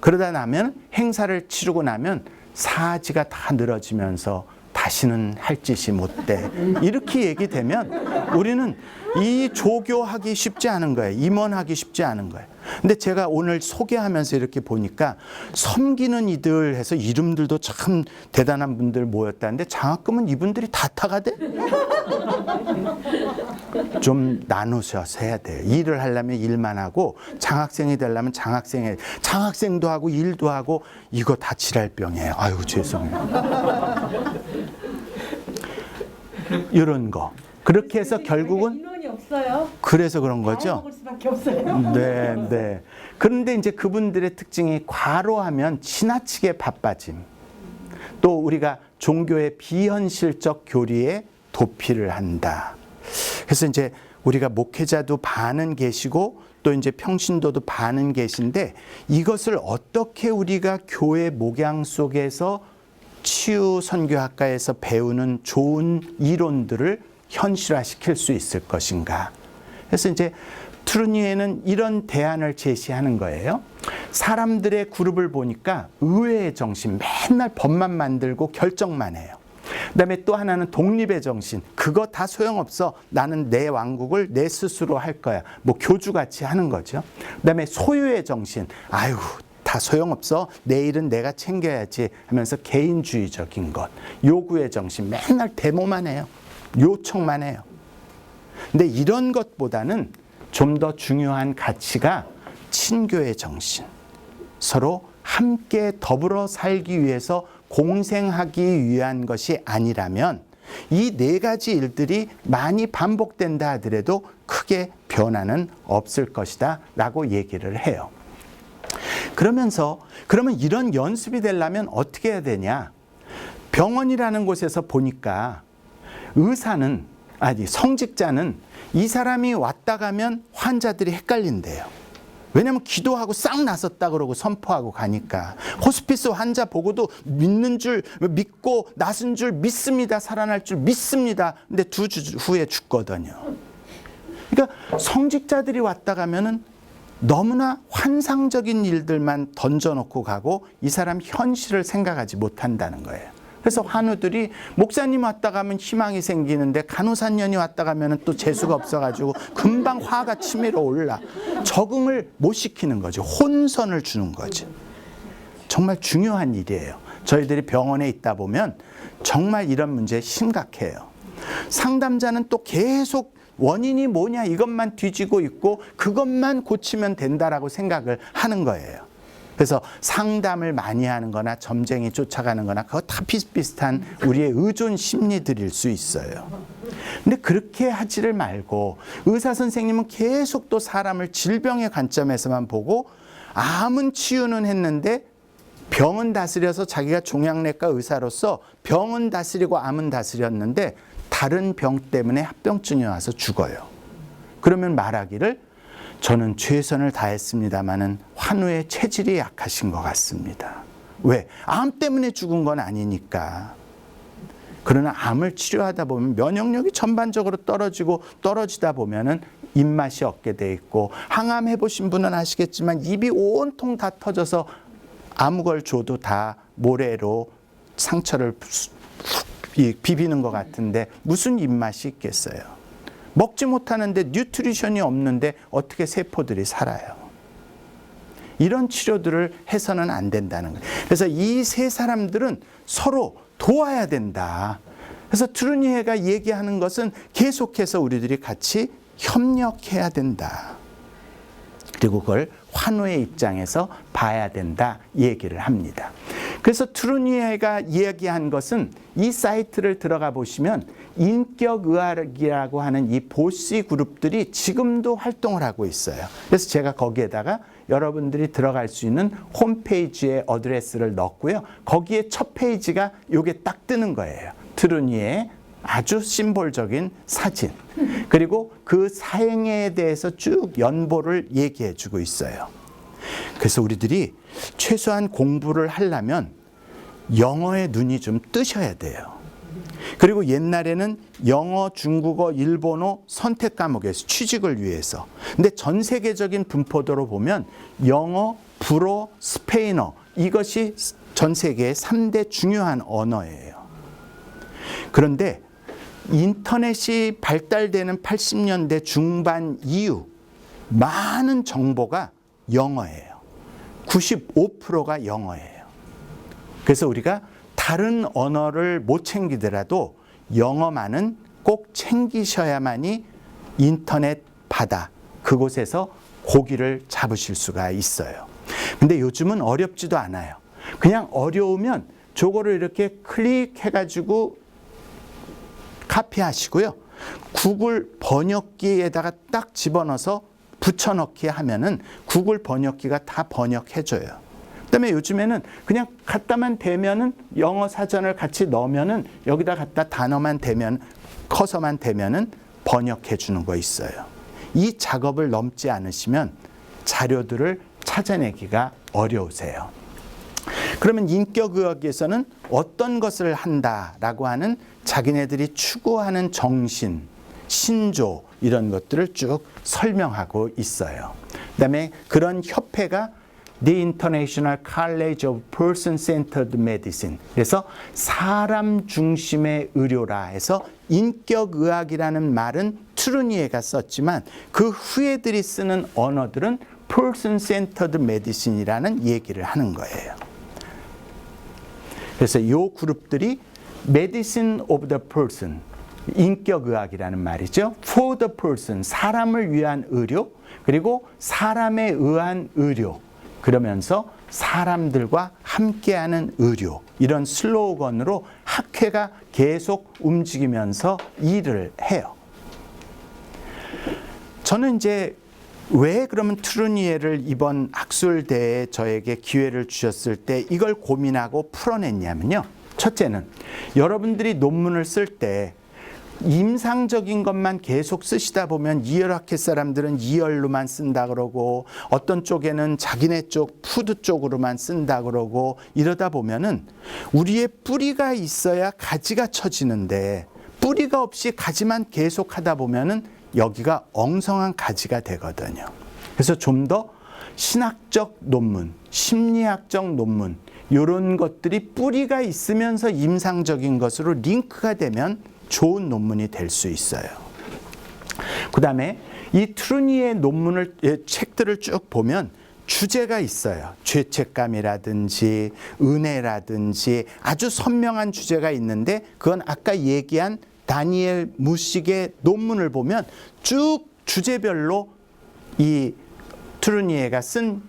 그러다 나면 행사를 치르고 나면 사지가 다 늘어지면서 다시는 할 짓이 못 돼. 이렇게 얘기되면 우리는 이 조교하기 쉽지 않은 거예요. 임원하기 쉽지 않은 거예요. 근데 제가 오늘 소개하면서 이렇게 보니까 섬기는 이들 해서 이름들도 참 대단한 분들 모였다는데 장학금은 이분들이 다 타가 돼? 좀 나누셔서 해야 돼요. 일을 하려면 일만 하고 장학생이 되려면 장학생도 하고 일도 하고 이거 다 지랄병이에요. 아유 죄송해요. 이런 거. 그렇게 해서 결국은 인원이 없어요. 그래서 그런 거죠. 수밖에 없어요. 네, 네. 그런데 이제 그분들의 특징이 과로하면 지나치게 바빠짐. 또 우리가 종교의 비현실적 교리에 도피를 한다. 그래서 이제 우리가 목회자도 반은 계시고 또 이제 평신도도 반은 계신데 이것을 어떻게 우리가 교회 목양 속에서 치유 선교학과에서 배우는 좋은 이론들을 현실화시킬 수 있을 것인가. 그래서 이제 트루니에는 이런 대안을 제시하는 거예요. 사람들의 그룹을 보니까 의회의 정신, 맨날 법만 만들고 결정만 해요. 그다음에 또 하나는 독립의 정신. 그거 다 소용없어. 나는 내 왕국을 내 스스로 할 거야. 뭐 교주같이 하는 거죠. 그다음에 소유의 정신. 아유, 다 소용없어. 내 일은 내가 챙겨야지 하면서 개인주의적인 것. 요구의 정신. 맨날 데모만 해요. 요청만 해요. 근데 이런 것보다는 좀 더 중요한 가치가 친교의 정신. 서로 함께 더불어 살기 위해서 공생하기 위한 것이 아니라면 이 네 가지 일들이 많이 반복된다 하더라도 크게 변화는 없을 것이다 라고 얘기를 해요. 그러면 이런 연습이 되려면 어떻게 해야 되냐? 병원이라는 곳에서 보니까 성직자는 이 사람이 왔다 가면 환자들이 헷갈린대요. 왜냐하면 기도하고 싹 나섰다 그러고 선포하고 가니까. 호스피스 환자 보고도 믿고 나선 줄 믿습니다. 살아날 줄 믿습니다. 근데 2주 후에 죽거든요. 그러니까 성직자들이 왔다 가면은 너무나 환상적인 일들만 던져놓고 가고 이 사람 현실을 생각하지 못한다는 거예요. 그래서 환우들이 목사님 왔다 가면 희망이 생기는데 간호사년이 왔다 가면 또 재수가 없어가지고 금방 화가 치밀어 올라. 적응을 못 시키는 거죠. 혼선을 주는 거죠. 정말 중요한 일이에요. 저희들이 병원에 있다 보면 정말 이런 문제 심각해요. 상담자는 또 계속 원인이 뭐냐 이것만 뒤지고 있고 그것만 고치면 된다라고 생각을 하는 거예요. 그래서 상담을 많이 하는 거나 점쟁이 쫓아가는 거나 그거 다 비슷비슷한 우리의 의존 심리들일 수 있어요. 근데 그렇게 하지를 말고 의사 선생님은 계속 또 사람을 질병의 관점에서만 보고 암은 치유는 했는데 병은 다스려서 자기가 종양내과 의사로서 병은 다스리고 암은 다스렸는데 다른 병 때문에 합병증이 와서 죽어요. 그러면 말하기를 저는 최선을 다했습니다마는 환우의 체질이 약하신 것 같습니다. 왜? 암 때문에 죽은 건 아니니까. 그러나 암을 치료하다 보면 면역력이 전반적으로 떨어지다 보면은 입맛이 없게 돼 있고 항암 해보신 분은 아시겠지만 입이 온통 다 터져서 아무 걸 줘도 다 모래로 상처를 비비는 것 같은데 무슨 입맛이 있겠어요. 먹지 못하는데 뉴트리션이 없는데 어떻게 세포들이 살아요. 이런 치료들을 해서는 안 된다는 거예요. 그래서 이 세 사람들은 서로 도와야 된다. 그래서 트루니에가 얘기하는 것은 계속해서 우리들이 같이 협력해야 된다. 그리고 그걸 환우의 입장에서 봐야 된다 얘기를 합니다. 그래서 트루니에가 이야기한 것은 이 사이트를 들어가 보시면 인격의학이라고 하는 이 보시 그룹들이 지금도 활동을 하고 있어요. 그래서 제가 거기에다가 여러분들이 들어갈 수 있는 홈페이지에 어드레스를 넣었고요. 거기에 첫 페이지가 이게 딱 뜨는 거예요. 트루니의 아주 심볼적인 사진. 그리고 그 사행에 대해서 쭉 연보를 얘기해 주고 있어요. 그래서 우리들이 최소한 공부를 하려면 영어에 눈이 좀 뜨셔야 돼요. 그리고 옛날에는 영어, 중국어, 일본어 선택 과목에서 취직을 위해서. 근데 전 세계적인 분포도로 보면 영어, 불어, 스페인어 이것이 전 세계의 3대 중요한 언어예요. 그런데 인터넷이 발달되는 80년대 중반 이후 많은 정보가 영어예요. 95%가 영어예요. 그래서 우리가 다른 언어를 못 챙기더라도 영어만은 꼭 챙기셔야만이 인터넷 바다 그곳에서 고기를 잡으실 수가 있어요. 근데 요즘은 어렵지도 않아요. 그냥 어려우면 저거를 이렇게 클릭해가지고 카피하시고요. 구글 번역기에다가 딱 집어넣어서 붙여넣기 하면은 구글 번역기가 다 번역해줘요. 그다음에 요즘에는 그냥 갖다만 대면은 영어 사전을 같이 넣으면은 여기다 갖다 단어만 대면 커서만 대면은 번역해 주는 거 있어요. 이 작업을 넘지 않으시면 자료들을 찾아내기가 어려우세요. 그러면 인격의학에서는 어떤 것을 한다라고 하는 자기네들이 추구하는 정신, 신조 이런 것들을 쭉 설명하고 있어요. 그다음에 그런 협회가 The International College of Person-Centered Medicine. 그래서 사람 중심의 의료라 해서 인격의학이라는 말은 트루니에가 썼지만 그 후예들이 쓰는 언어들은 Person-Centered Medicine이라는 얘기를 하는 거예요. 그래서 이 그룹들이 Medicine of the Person, 인격의학이라는 말이죠. For the person, 사람을 위한 의료, 그리고 사람에 의한 의료, 그러면서 사람들과 함께하는 의료, 이런 슬로건으로 학회가 계속 움직이면서 일을 해요. 저는 이제 왜 그러면 트루니에를 이번 학술대회에 저에게 기회를 주셨을 때 이걸 고민하고 풀어냈냐면요. 첫째는 여러분들이 논문을 쓸 때 임상적인 것만 계속 쓰시다 보면 이열학회 사람들은 이열로만 쓴다 그러고 어떤 쪽에는 자기네 쪽 푸드 쪽으로만 쓴다 그러고 이러다 보면은 우리의 뿌리가 있어야 가지가 쳐지는데 뿌리가 없이 가지만 계속 하다 보면은 여기가 엉성한 가지가 되거든요. 그래서 좀 더 신학적 논문, 심리학적 논문 이런 것들이 뿌리가 있으면서 임상적인 것으로 링크가 되면 좋은 논문이 될 수 있어요. 그 다음에 이 트루니의 논문을, 책들을 쭉 보면 주제가 있어요. 죄책감이라든지 은혜라든지 아주 선명한 주제가 있는데 그건 아까 얘기한 다니엘 무식의 논문을 보면 쭉 주제별로 이 트루니에가 쓴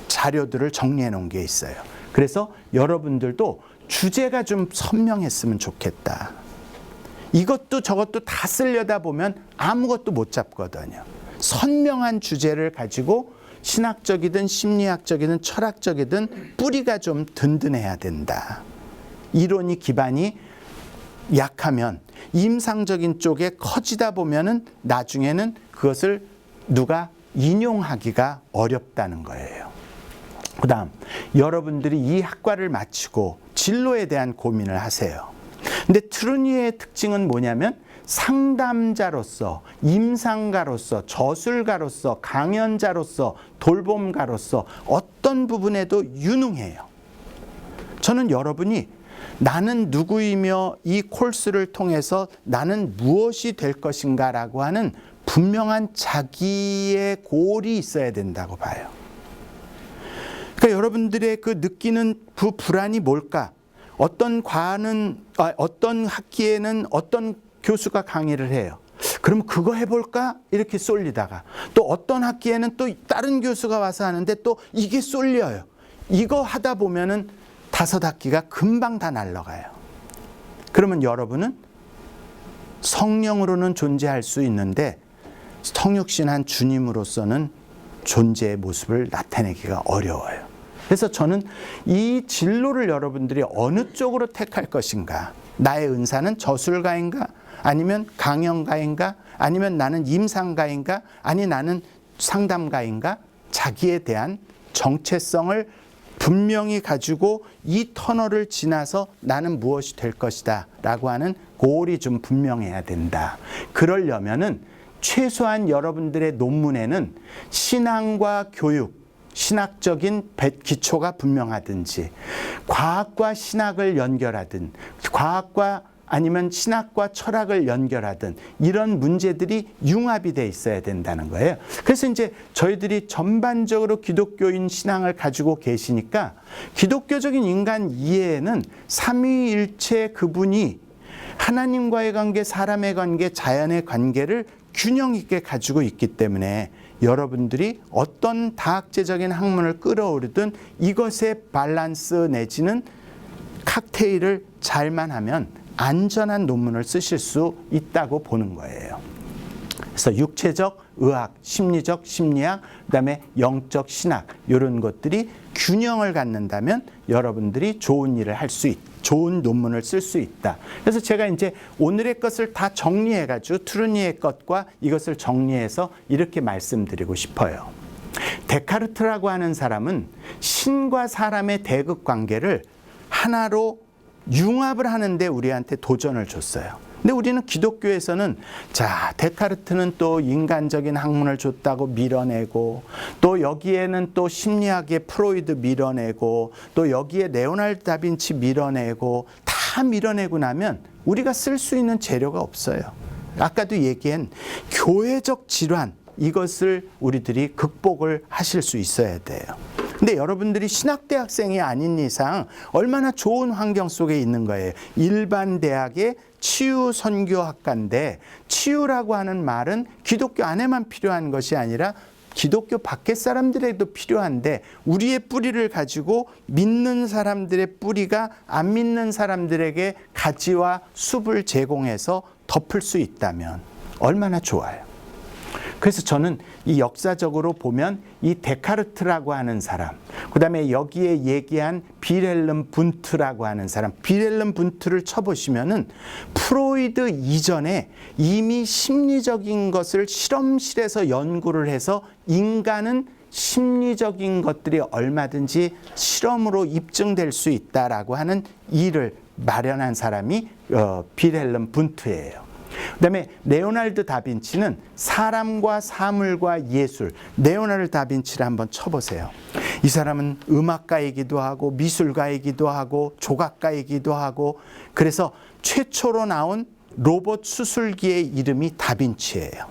자료들을 정리해 놓은 게 있어요. 그래서 여러분들도 주제가 좀 선명했으면 좋겠다. 이것도 저것도 다 쓰려다 보면 아무것도 못 잡거든요. 선명한 주제를 가지고 신학적이든 심리학적이든 철학적이든 뿌리가 좀 든든해야 된다. 이론이 기반이 약하면 임상적인 쪽에 커지다 보면은 나중에는 그것을 누가 인용하기가 어렵다는 거예요. 그 다음 여러분들이 이 학과를 마치고 진로에 대한 고민을 하세요. 근데 트루니에의 특징은 뭐냐면 상담자로서, 임상가로서, 저술가로서, 강연자로서, 돌봄가로서 어떤 부분에도 유능해요. 저는 여러분이 나는 누구이며 이 코र्스를 통해서 나는 무엇이 될 것인가 라고 하는 분명한 자기의 골이 있어야 된다고 봐요. 그러니까 여러분들의 그 느끼는 그 불안이 뭘까? 어떤 어떤 학기에는 어떤 교수가 강의를 해요. 그럼 그거 해볼까? 이렇게 쏠리다가 또 어떤 학기에는 또 다른 교수가 와서 하는데 또 이게 쏠려요. 이거 하다 보면은 5학기가 금방 다 날아가요. 그러면 여러분은 성령으로는 존재할 수 있는데 성육신한 주님으로서는 존재의 모습을 나타내기가 어려워요. 그래서 저는 이 진로를 여러분들이 어느 쪽으로 택할 것인가? 나의 은사는 저술가인가? 아니면 강연가인가? 아니면 나는 임상가인가? 아니 나는 상담가인가? 자기에 대한 정체성을 분명히 가지고 이 터널을 지나서 나는 무엇이 될 것이다 라고 하는 골이 좀 분명해야 된다. 그러려면은 최소한 여러분들의 논문에는 신앙과 교육, 신학적인 기초가 분명하든지 과학과 신학을 연결하든 과학과 아니면 신학과 철학을 연결하든 이런 문제들이 융합이 돼 있어야 된다는 거예요. 그래서 이제 저희들이 전반적으로 기독교인 신앙을 가지고 계시니까 기독교적인 인간 이해에는 삼위일체 그분이 하나님과의 관계, 사람의 관계, 자연의 관계를 균형 있게 가지고 있기 때문에 여러분들이 어떤 다학제적인 학문을 끌어오르든 이것의 밸런스 내지는 칵테일을 잘만 하면 안전한 논문을 쓰실 수 있다고 보는 거예요. 그래서 육체적, 의학, 심리적 심리학, 그다음에 영적 신학 이런 것들이 균형을 갖는다면 여러분들이 좋은 일을 할 수 있다. 좋은 논문을 쓸 수 있다. 그래서 제가 이제 오늘의 것을 다 정리해가지고 트루니의 것과 이것을 정리해서 이렇게 말씀드리고 싶어요. 데카르트라고 하는 사람은 신과 사람의 대극 관계를 하나로 융합을 하는데 우리한테 도전을 줬어요. 근데 우리는 기독교에서는 자, 데카르트는 또 인간적인 학문을 줬다고 밀어내고 또 여기에는 또 심리학의 프로이드 밀어내고 또 여기에 레오나르도 다빈치 밀어내고 다 밀어내고 나면 우리가 쓸 수 있는 재료가 없어요. 아까도 얘기한 교회적 질환, 이것을 우리들이 극복을 하실 수 있어야 돼요. 근데 여러분들이 신학대학생이 아닌 이상 얼마나 좋은 환경 속에 있는 거예요. 일반 대학의 치유 선교학과인데 치유라고 하는 말은 기독교 안에만 필요한 것이 아니라 기독교 밖의 사람들에도 필요한데 우리의 뿌리를 가지고 믿는 사람들의 뿌리가 안 믿는 사람들에게 가지와 숲을 제공해서 덮을 수 있다면 얼마나 좋아요. 그래서 저는 이 역사적으로 보면 이 데카르트라고 하는 사람, 그 다음에 여기에 얘기한 빌헬름 분트라고 하는 사람, 빌헬름 분트를 쳐보시면은 프로이드 이전에 이미 심리적인 것을 실험실에서 연구를 해서 인간은 심리적인 것들이 얼마든지 실험으로 입증될 수 있다라고 하는 일을 마련한 사람이 빌헬름 분트예요. 그 다음에 레오나르도 다빈치는 사람과 사물과 예술, 레오나르도 다빈치를 한번 쳐보세요. 이 사람은 음악가이기도 하고 미술가이기도 하고 조각가이기도 하고 그래서 최초로 나온 로봇 수술기의 이름이 다빈치예요.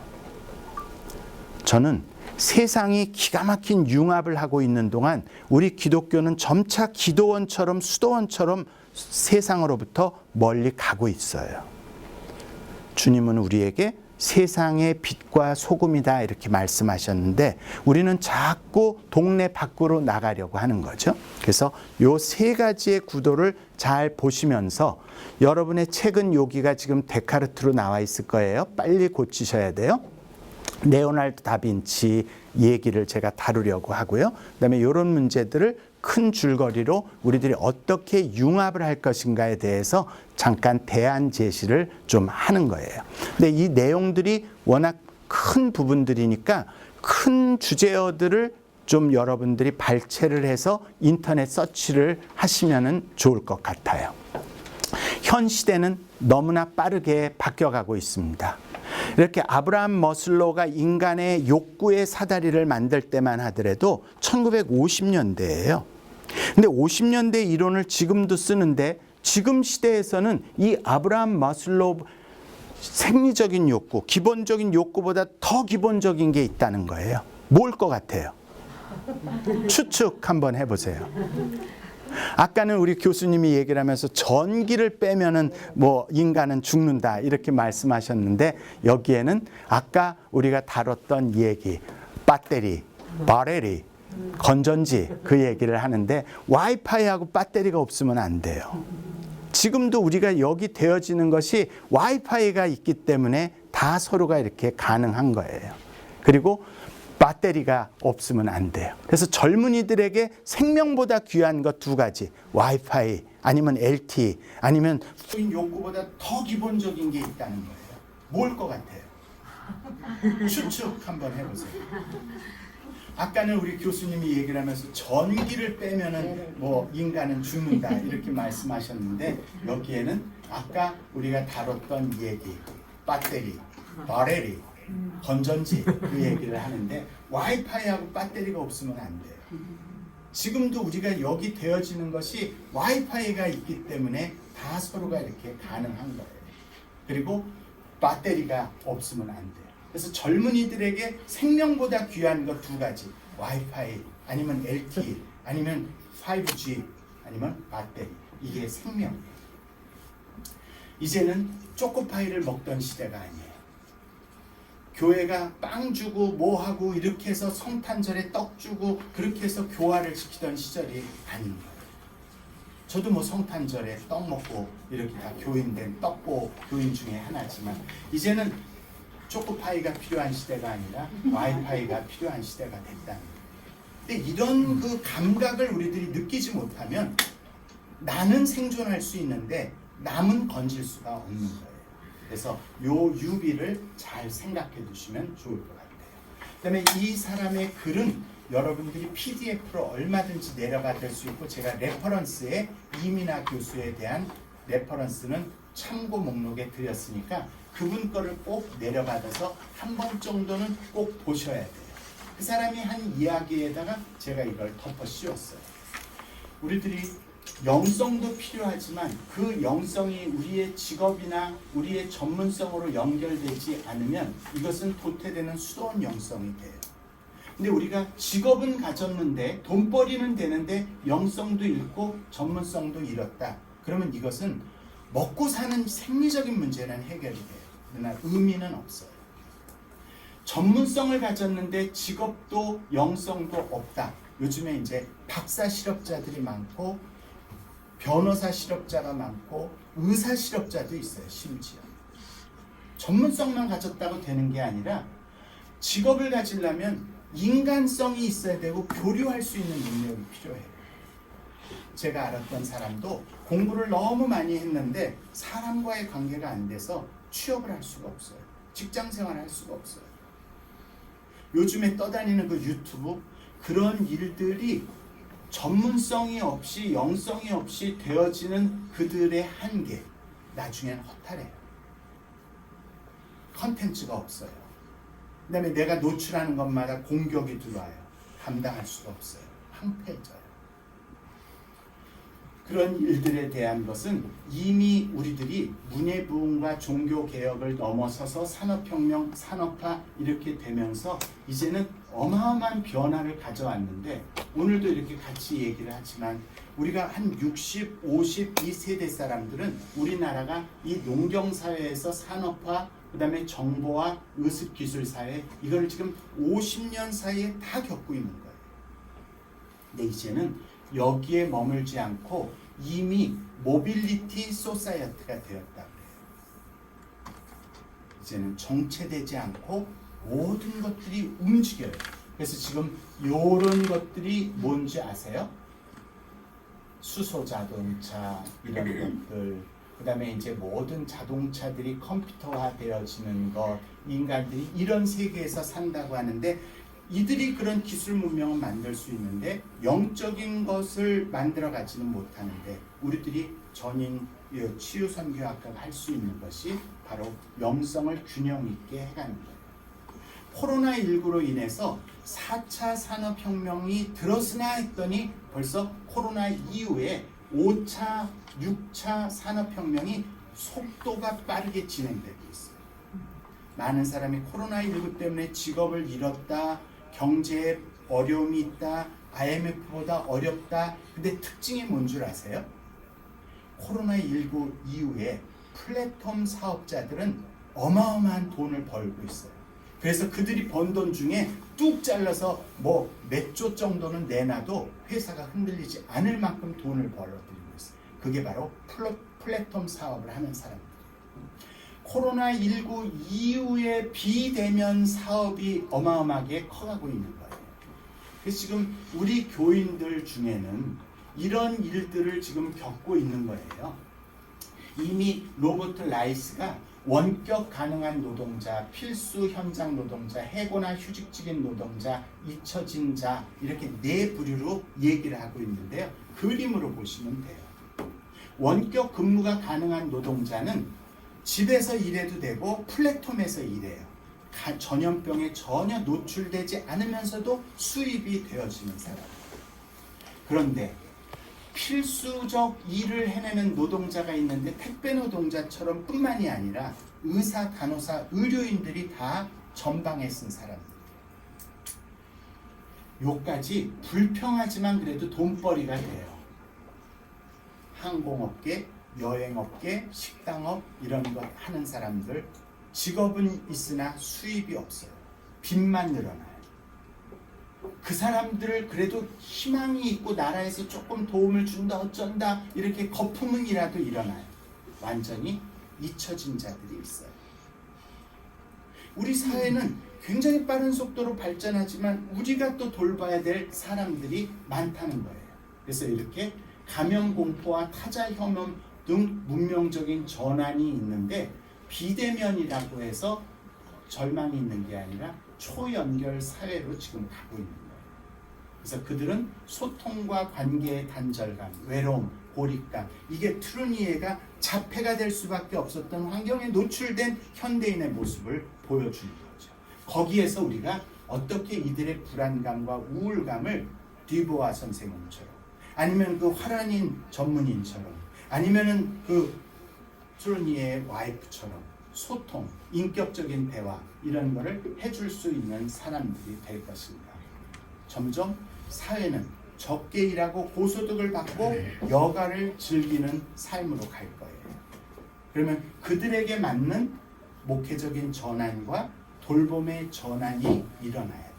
저는 세상이 기가 막힌 융합을 하고 있는 동안 우리 기독교는 점차 기도원처럼 수도원처럼 세상으로부터 멀리 가고 있어요. 주님은 우리에게 세상의 빛과 소금이다 이렇게 말씀하셨는데 우리는 자꾸 동네 밖으로 나가려고 하는 거죠. 그래서 요 세 가지의 구도를 잘 보시면서 여러분의 책은 여기가 지금 데카르트로 나와 있을 거예요. 빨리 고치셔야 돼요. 레오나르도 다빈치 얘기를 제가 다루려고 하고요. 그다음에 이런 문제들을 큰 줄거리로 우리들이 어떻게 융합을 할 것인가에 대해서 잠깐 대안 제시를 좀 하는 거예요. 근데 이 내용들이 워낙 큰 부분들이니까 큰 주제어들을 좀 여러분들이 발췌를 해서 인터넷 서치를 하시면 좋을 것 같아요. 현 시대는 너무나 빠르게 바뀌어가고 있습니다. 이렇게 아브라함 머슬로우가 인간의 욕구의 사다리를 만들 때만 하더라도 1950년대예요. 근데 50년대 이론을 지금도 쓰는데 지금 시대에서는 이 아브라함 머슬로우 생리적인 욕구, 기본적인 욕구보다 더 기본적인 게 있다는 거예요. 뭘 것 같아요? 추측 한번 해보세요. 아까는 우리 교수님이 얘기를 하면서 전기를 빼면은 뭐 인간은 죽는다 이렇게 말씀하셨는데 여기에는 아까 우리가 다뤘던 얘기 배터리, 바레리, 건전지 그 얘기를 하는데 와이파이하고 배터리가 없으면 안 돼요. 지금도 우리가 여기 되어지는 것이 와이파이가 있기 때문에 다 서로가 이렇게 가능한 거예요. 그리고 배터리가 없으면 안 돼요. 그래서 젊은이들에게 생명보다 귀한 것 두 가지. 와이파이 아니면 LTE 아니면 욕구보다 더 기본적인 게 있다는 거예요. 뭘 것 같아요? 추측 한번 해보세요. 아까는 우리 교수님이 얘기를 하면서 전기를 빼면은 뭐 인간은 죽는다 이렇게 말씀하셨는데 여기에는 아까 우리가 다뤘던 얘기 배터리, 바레리 건전지 그 얘기를 하는데 와이파이하고 배터리가 없으면 안 돼요. 지금도 우리가 여기 되어지는 것이 와이파이가 있기 때문에 다 서로가 이렇게 가능한 거예요. 그리고 배터리가 없으면 안 돼요. 그래서 젊은이들에게 생명보다 귀한 것 두 가지. 와이파이 아니면 LTE 아니면 5G 아니면 배터리. 이게 생명이에요. 이제는 초코파이를 먹던 시대가 아니에요. 교회가 빵 주고 뭐 하고 이렇게 해서 성탄절에 떡 주고 그렇게 해서 교화를 시키던 시절이 아닌 거예요. 저도 뭐 성탄절에 떡 먹고 이렇게 다 교인 된 떡보 교인 중에 하나지만 이제는 초코파이가 필요한 시대가 아니라 와이파이가 필요한 시대가 됐다는 거예요. 근데 이런 그 감각을 우리들이 느끼지 못하면 나는 생존할 수 있는데 남은 건질 수가 없는 거예요. 그래서 요 유비를 잘 생각해 두시면 좋을 것 같아요. 그다음에 이 사람의 글은 여러분들이 PDF로 얼마든지 내려받을 수 있고, 제가 레퍼런스에 이민아 교수에 대한 레퍼런스는 참고 목록에 드렸으니까 그분 거를 꼭 내려받아서 한 번 정도는 꼭 보셔야 돼요. 그 사람이 한 이야기에다가 제가 이걸 덮어 씌웠어요. 우리들이 영성도 필요하지만 그 영성이 우리의 직업이나 우리의 전문성으로 연결되지 않으면 이것은 도태되는 수도원 영성이 돼요. 근데 우리가 직업은 가졌는데 돈벌이는 되는데 영성도 잃고 전문성도 잃었다. 그러면 이것은 먹고 사는 생리적인 문제는 해결이 돼요. 그러나 의미는 없어요. 전문성을 가졌는데 직업도 영성도 없다. 요즘에 이제 박사 실업자들이 많고 변호사 실업자가 많고 의사 실업자도 있어요. 심지어 전문성만 가졌다고 되는 게 아니라 직업을 가지려면 인간성이 있어야 되고 교류할 수 있는 능력이 필요해요. 제가 알았던 사람도 공부를 너무 많이 했는데 사람과의 관계가 안 돼서 취업을 할 수가 없어요. 직장 생활을 할 수가 없어요. 요즘에 떠다니는 그 유튜브, 그런 일들이 전문성이 없이 영성이 없이 되어지는 그들의 한계, 나중에는 허탈해요. 컨텐츠가 없어요. 그 다음에 내가 노출하는 것마다 공격이 들어와요. 감당할 수가 없어요. 황폐해져요. 그런 일들에 대한 것은 이미 우리들이 문예부흥과 종교개혁을 넘어서서 산업혁명, 산업화 이렇게 되면서 이제는 어마어마한 변화를 가져왔는데, 오늘도 이렇게 같이 얘기를 하지만 우리가 한 60, 50 이 세대 사람들은 우리나라가 이 농경사회에서 산업화, 그 다음에 정보화, 의습기술사회, 이걸 지금 50년 사이에 다 겪고 있는 거예요. 근데 이제는 여기에 머물지 않고 이미 모빌리티 소사이어티가 되었다 그래요. 이제는 정체되지 않고 모든 것들이 움직여요. 그래서 지금 이런 것들이 뭔지 아세요? 수소자동차 이런 것들, 그 다음에 이제 모든 자동차들이 컴퓨터화 되어지는 것, 인간들이 이런 세계에서 산다고 하는데, 이들이 그런 기술 문명을 만들 수 있는데 영적인 것을 만들어 가지는 못하는데, 우리들이 전인 치유선교학과가 할 수 있는 것이 바로 영성을 균형 있게 해가는 거예요. 코로나19로 인해서 4차 산업혁명이 들었으나 했더니 벌써 코로나 이후에 5차, 6차 산업혁명이 속도가 빠르게 진행되고 있어요. 많은 사람이 코로나19 때문에 직업을 잃었다, 경제에 어려움이 있다, IMF보다 어렵다. 근데 특징이 뭔 줄 아세요? 코로나19 이후에 플랫폼 사업자들은 어마어마한 돈을 벌고 있어요. 그래서 그들이 번 돈 중에 뚝 잘라서 뭐 몇 조 정도는 내놔도 회사가 흔들리지 않을 만큼 돈을 벌어들이고 있어요. 그게 바로 플랫폼 사업을 하는 사람들. 코로나19 이후에 비대면 사업이 어마어마하게 커가고 있는 거예요. 그래서 지금 우리 교인들 중에는 이런 일들을 지금 겪고 있는 거예요. 이미 로버트 라이스가 원격 가능한 노동자, 필수 현장 노동자, 해고나 휴직직인 노동자, 잊혀진 자, 이렇게 네 부류로 얘기를 하고 있는데요. 그림으로 보시면 돼요. 원격 근무가 가능한 노동자는 집에서 일해도 되고 플랫폼에서 일해요. 전염병에 전혀 노출되지 않으면서도 수입이 되어지는 사람. 그런데 필수적 일을 해내는 노동자가 있는데, 택배 노동자처럼 뿐만이 아니라 의사, 간호사, 의료인들이 다 전방에 쓴 사람들. 요까지 불평하지만 그래도 돈벌이가 돼요. 항공업계, 여행업계, 식당업 이런 것 하는 사람들, 직업은 있으나 수입이 없어요. 빚만 늘어나요. 그 사람들을 그래도 희망이 있고 나라에서 조금 도움을 준다 어쩐다 이렇게 거품은이라도 일어나요. 완전히 잊혀진 자들이 있어요. 우리 사회는 굉장히 빠른 속도로 발전하지만 우리가 또 돌봐야 될 사람들이 많다는 거예요. 그래서 이렇게 감염 공포와 타자 혐오 등 문명적인 전환이 있는데 비대면이라고 해서 절망이 있는 게 아니라 초연결 사회로 지금 가고 있는 거예요. 그래서 그들은 소통과 관계의 단절감, 외로움, 고립감, 이게 트루니에가 자폐가 될 수밖에 없었던 환경에 노출된 현대인의 모습을 보여주는 거죠. 거기에서 우리가 어떻게 이들의 불안감과 우울감을 디보아 선생님처럼, 아니면 그 화란인 전문인처럼, 아니면은 그 트루니에의 와이프처럼 소통, 인격적인 대화 이런 거를 해줄 수 있는 사람들이 될 것인가. 점점 사회는 적게 일하고 고소득을 받고 여가를 즐기는 삶으로 갈 거예요. 그러면 그들에게 맞는 목회적인 전환과 돌봄의 전환이 일어나야 돼요.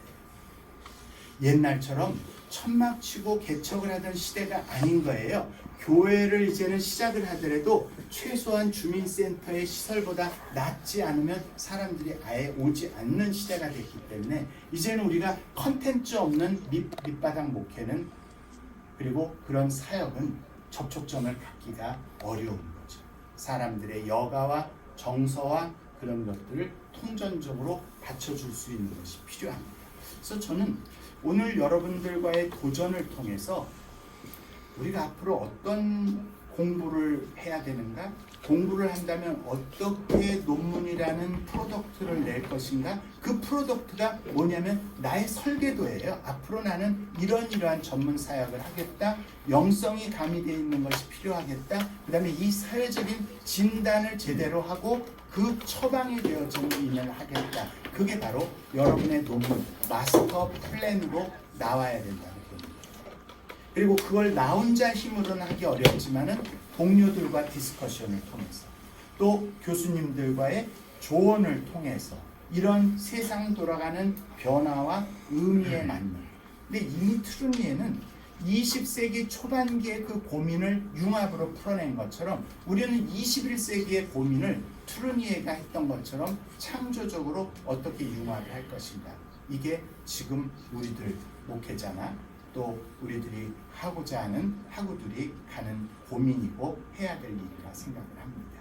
옛날처럼 천막 치고 개척을 하던 시대가 아닌 거예요. 교회를 이제는 시작을 하더라도 최소한 주민센터의 시설보다 낫지 않으면 사람들이 아예 오지 않는 시대가 됐기 때문에 이제는 우리가 컨텐츠 없는 밑바닥 목회는, 그리고 그런 사역은 접촉점을 갖기가 어려운 거죠. 사람들의 여가와 정서와 그런 것들을 통전적으로 받쳐줄 수 있는 것이 필요합니다. 그래서 저는 오늘 여러분들과의 도전을 통해서 우리가 앞으로 어떤 공부를 해야 되는가, 공부를 한다면 어떻게 논문이라는 프로덕트를 낼 것인가, 그 프로덕트가 뭐냐면 나의 설계도예요. 앞으로 나는 이러한 전문 사역을 하겠다, 영성이 가미되어 있는 것이 필요하겠다, 그 다음에 이 사회적인 진단을 제대로 하고 그 처방이 되어지는 일을 하겠다. 그게 바로 여러분의 논문, 마스터 플랜으로 나와야 된다는 겁니다. 그리고 그걸 나 혼자 힘으로는 하기 어렵지만은 동료들과 디스커션을 통해서, 또 교수님들과의 조언을 통해서 이런 세상 돌아가는 변화와 의미에 맞는. 근데 이미 트루니에는 20세기 초반기의 그 고민을 융합으로 풀어낸 것처럼 우리는 21세기의 고민을 트루니에가 했던 것처럼 창조적으로 어떻게 융합을 할 것인가. 이게 지금 우리들 목회자나 또 우리들이 하고자 하는 학우들이 가는 고민이고 해야 될 일이라 생각을 합니다.